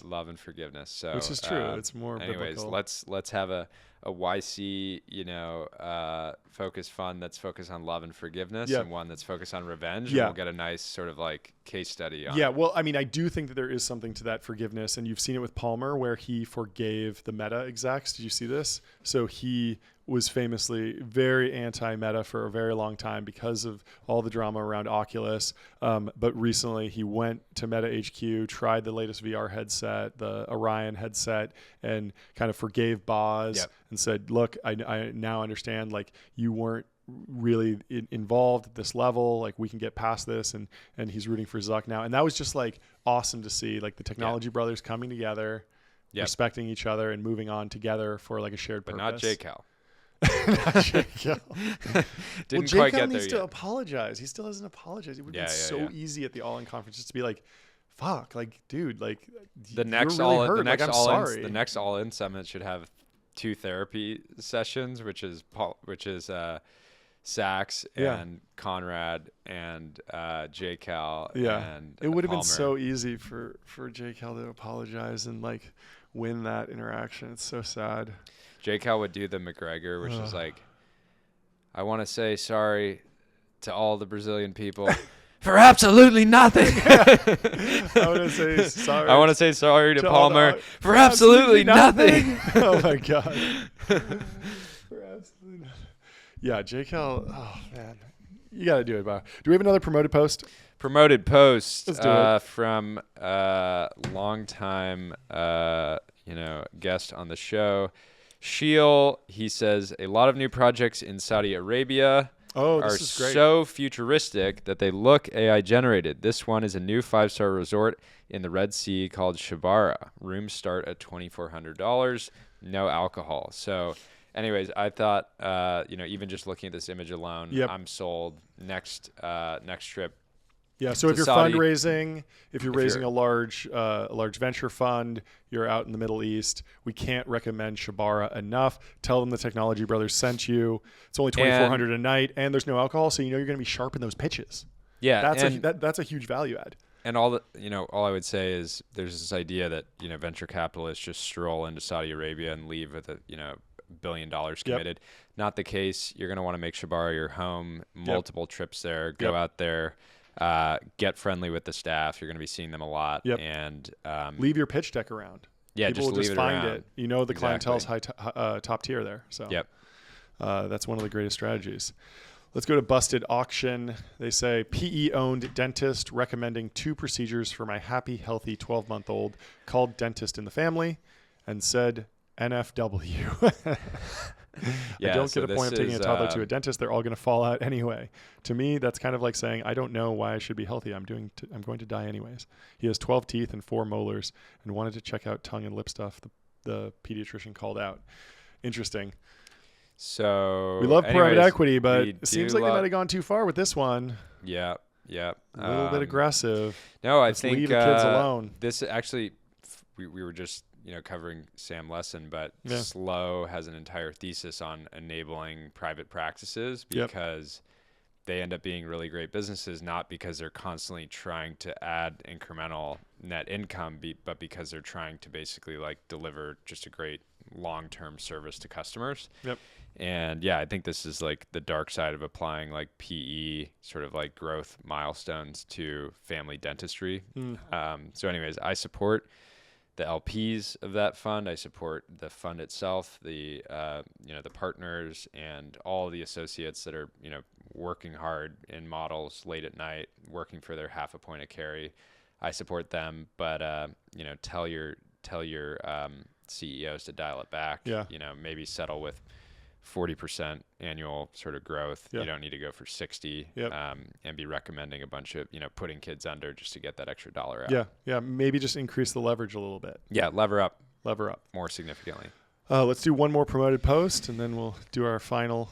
So, which is true. It's more. Anyways, biblical. let's have a YC, focused fund that's focused on love and forgiveness, and one that's focused on revenge. And we'll get a nice sort of like case study on. Yeah, well, I mean, I do think that there is something to that forgiveness, and you've seen it with Palmer where he forgave the Meta execs. Did you see this? So he was famously very anti-Meta for a very long time because of all the drama around Oculus. But recently he went to Meta HQ, tried the latest VR headset, the Orion headset, and kind of forgave Boz and said, look, I now understand, like, you weren't really involved at this level. Like, we can get past this. And he's rooting for Zuck now. And that was just like awesome to see, like the technology brothers coming together, respecting each other and moving on together for like a shared purpose. But not J-Cal. Not J-Cal. Didn't quite get there needs yet. to apologize. He still hasn't apologized. It would be so easy at the All-In conference just to be like, fuck, like, dude, like, the next All-In summit should have 2 therapy sessions, which is Saks and Conrad and J-Cal. And it would have been Palmer. so easy for J-Cal to apologize and like win that interaction. It's so sad. J-Cal would do the McGregor, which is like, I want to say sorry to all the Brazilian people for absolutely nothing. I want to say sorry to Palmer for absolutely nothing. Oh my God. For absolutely nothing. Yeah, J-Cal, oh man. You got to do it, Bob. Do we have another promoted post? Promoted post Let's do it. from longtime guest on the show. Sheil, he says, a lot of new projects in Saudi Arabia are so futuristic that they look AI generated. This one is a new 5-star resort in the Red Sea called Shabara. Rooms start at $2,400, no alcohol. So anyways, I thought, even just looking at this image alone, I'm sold. Next trip. Yeah. So if you're fundraising, if you're raising a large venture fund, you're out in the Middle East, we can't recommend Shabara enough. Tell them the Technology Brothers sent you. It's only $2,400 a night, and there's no alcohol, so you're going to be sharp in those pitches. Yeah, that's a huge value add. And all I would say is there's this idea that venture capitalists just stroll into Saudi Arabia and leave with $1 billion committed. Not the case. You're going to want to make Shabara your home. Multiple trips there. Go out there. Get friendly with the staff. You're going to be seeing them a lot. And leave your pitch deck around. Yeah, people just will leave just it find around. it. The clientele's top tier there. So that's one of the greatest strategies. Let's go to Busted Auction. They say, PE-owned dentist recommending 2 procedures for my happy, healthy 12-month-old. Called dentist in the family and said NFW. I don't get a point of taking a toddler to a dentist. They're all going to fall out anyway. To me, that's kind of like saying, I don't know why I should be healthy. I'm going to die anyways. He has 12 teeth and 4 molars and wanted to check out tongue and lip stuff. The pediatrician called out. Interesting. So we love private equity, but it seems like they might have gone too far with this one. Yeah. A little bit aggressive. No, I think leave the kids alone. This actually, we were just covering Sam Lessin, but SLO has an entire thesis on enabling private practices because they end up being really great businesses, not because they're constantly trying to add incremental net income, but because they're trying to basically deliver just a great long-term service to customers. And I think this is the dark side of applying PE sort of growth milestones to family dentistry. So anyways, I support the LPs of that fund. I support the fund itself, the partners and all the associates that are, working hard in models late at night, working for their half a point of carry. I support them, but, tell your CEOs to dial it back, maybe settle with 40% annual sort of growth. You don't need to go for 60 and be recommending a bunch of, putting kids under just to get that extra dollar out. Yeah. Maybe just increase the leverage a little bit. Yeah. Lever up more significantly. Let's do one more promoted post and then we'll do our final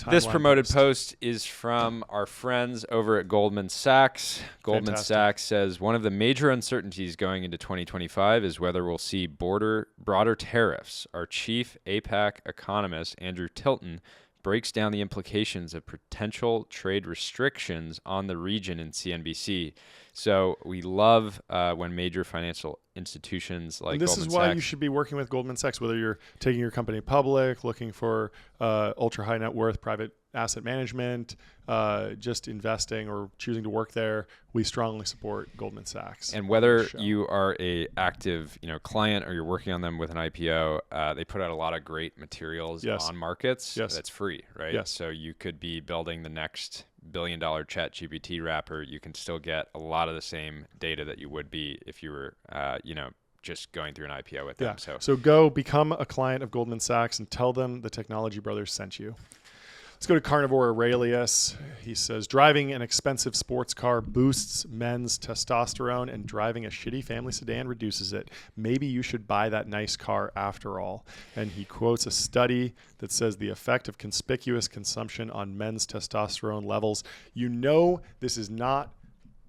This promoted post is from our friends over at Goldman Sachs. Goldman Sachs says one of the major uncertainties going into 2025 is whether we'll see broader tariffs. Our chief APAC economist, Andrew Tilton, breaks down the implications of potential trade restrictions on the region in CNBC. So we love when major financial institutions like Goldman Sachs. This is why you should be working with Goldman Sachs, whether you're taking your company public, looking for ultra high net worth private asset management, just investing or choosing to work there. We strongly support Goldman Sachs. And whether you are a active client or you're working on them with an IPO, they put out a lot of great materials on markets that's free, right? So you could be building the next $1 billion ChatGPT wrapper. You can still get a lot of the same data that you would be if you were just going through an IPO with them. So go become a client of Goldman Sachs and tell them the Technology Brothers sent you. Let's go to Carnivore Aurelius. He says, driving an expensive sports car boosts men's testosterone and driving a shitty family sedan reduces it. Maybe you should buy that nice car after all. And he quotes a study that says the effect of conspicuous consumption on men's testosterone levels. This is not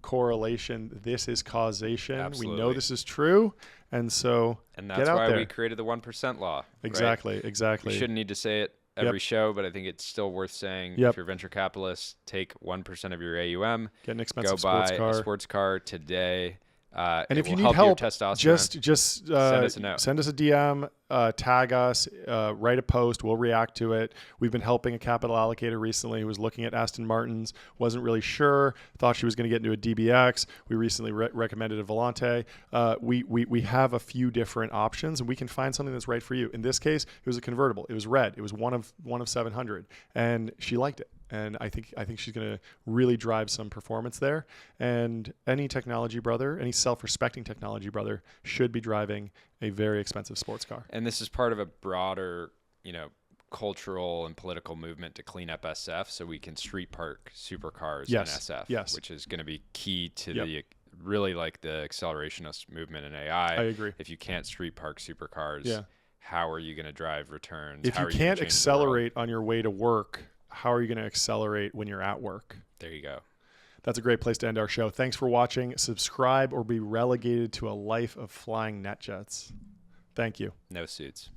correlation. This is causation. Absolutely. We know this is true. And so that's why we created the 1% law. Exactly. Right? Exactly. We shouldn't need to say it every show, but I think it's still worth saying if you're a venture capitalist, take 1% of your AUM, get an expensive a sports car today. And if you need help, just send us a note. Send us a DM, tag us, write a post. We'll react to it. We've been helping a capital allocator recently who was looking at Aston Martins, wasn't really sure, thought she was going to get into a DBX. We recently recommended a Volante. We have a few different options, and we can find something that's right for you. In this case, it was a convertible. It was red. It was one of 700, and she liked it. And I think she's going to really drive some performance there. And any self-respecting technology brother should be driving a very expensive sports car. And this is part of a broader, cultural and political movement to clean up SF so we can street park supercars in SF, which is going to be key to the really like the accelerationist movement in AI. I agree. If you can't street park supercars, how are you going to drive returns? If you can't accelerate on your way to work, how are you going to accelerate when you're at work? There you go. That's a great place to end our show. Thanks for watching. Subscribe or be relegated to a life of flying net jets. Thank you. No suits.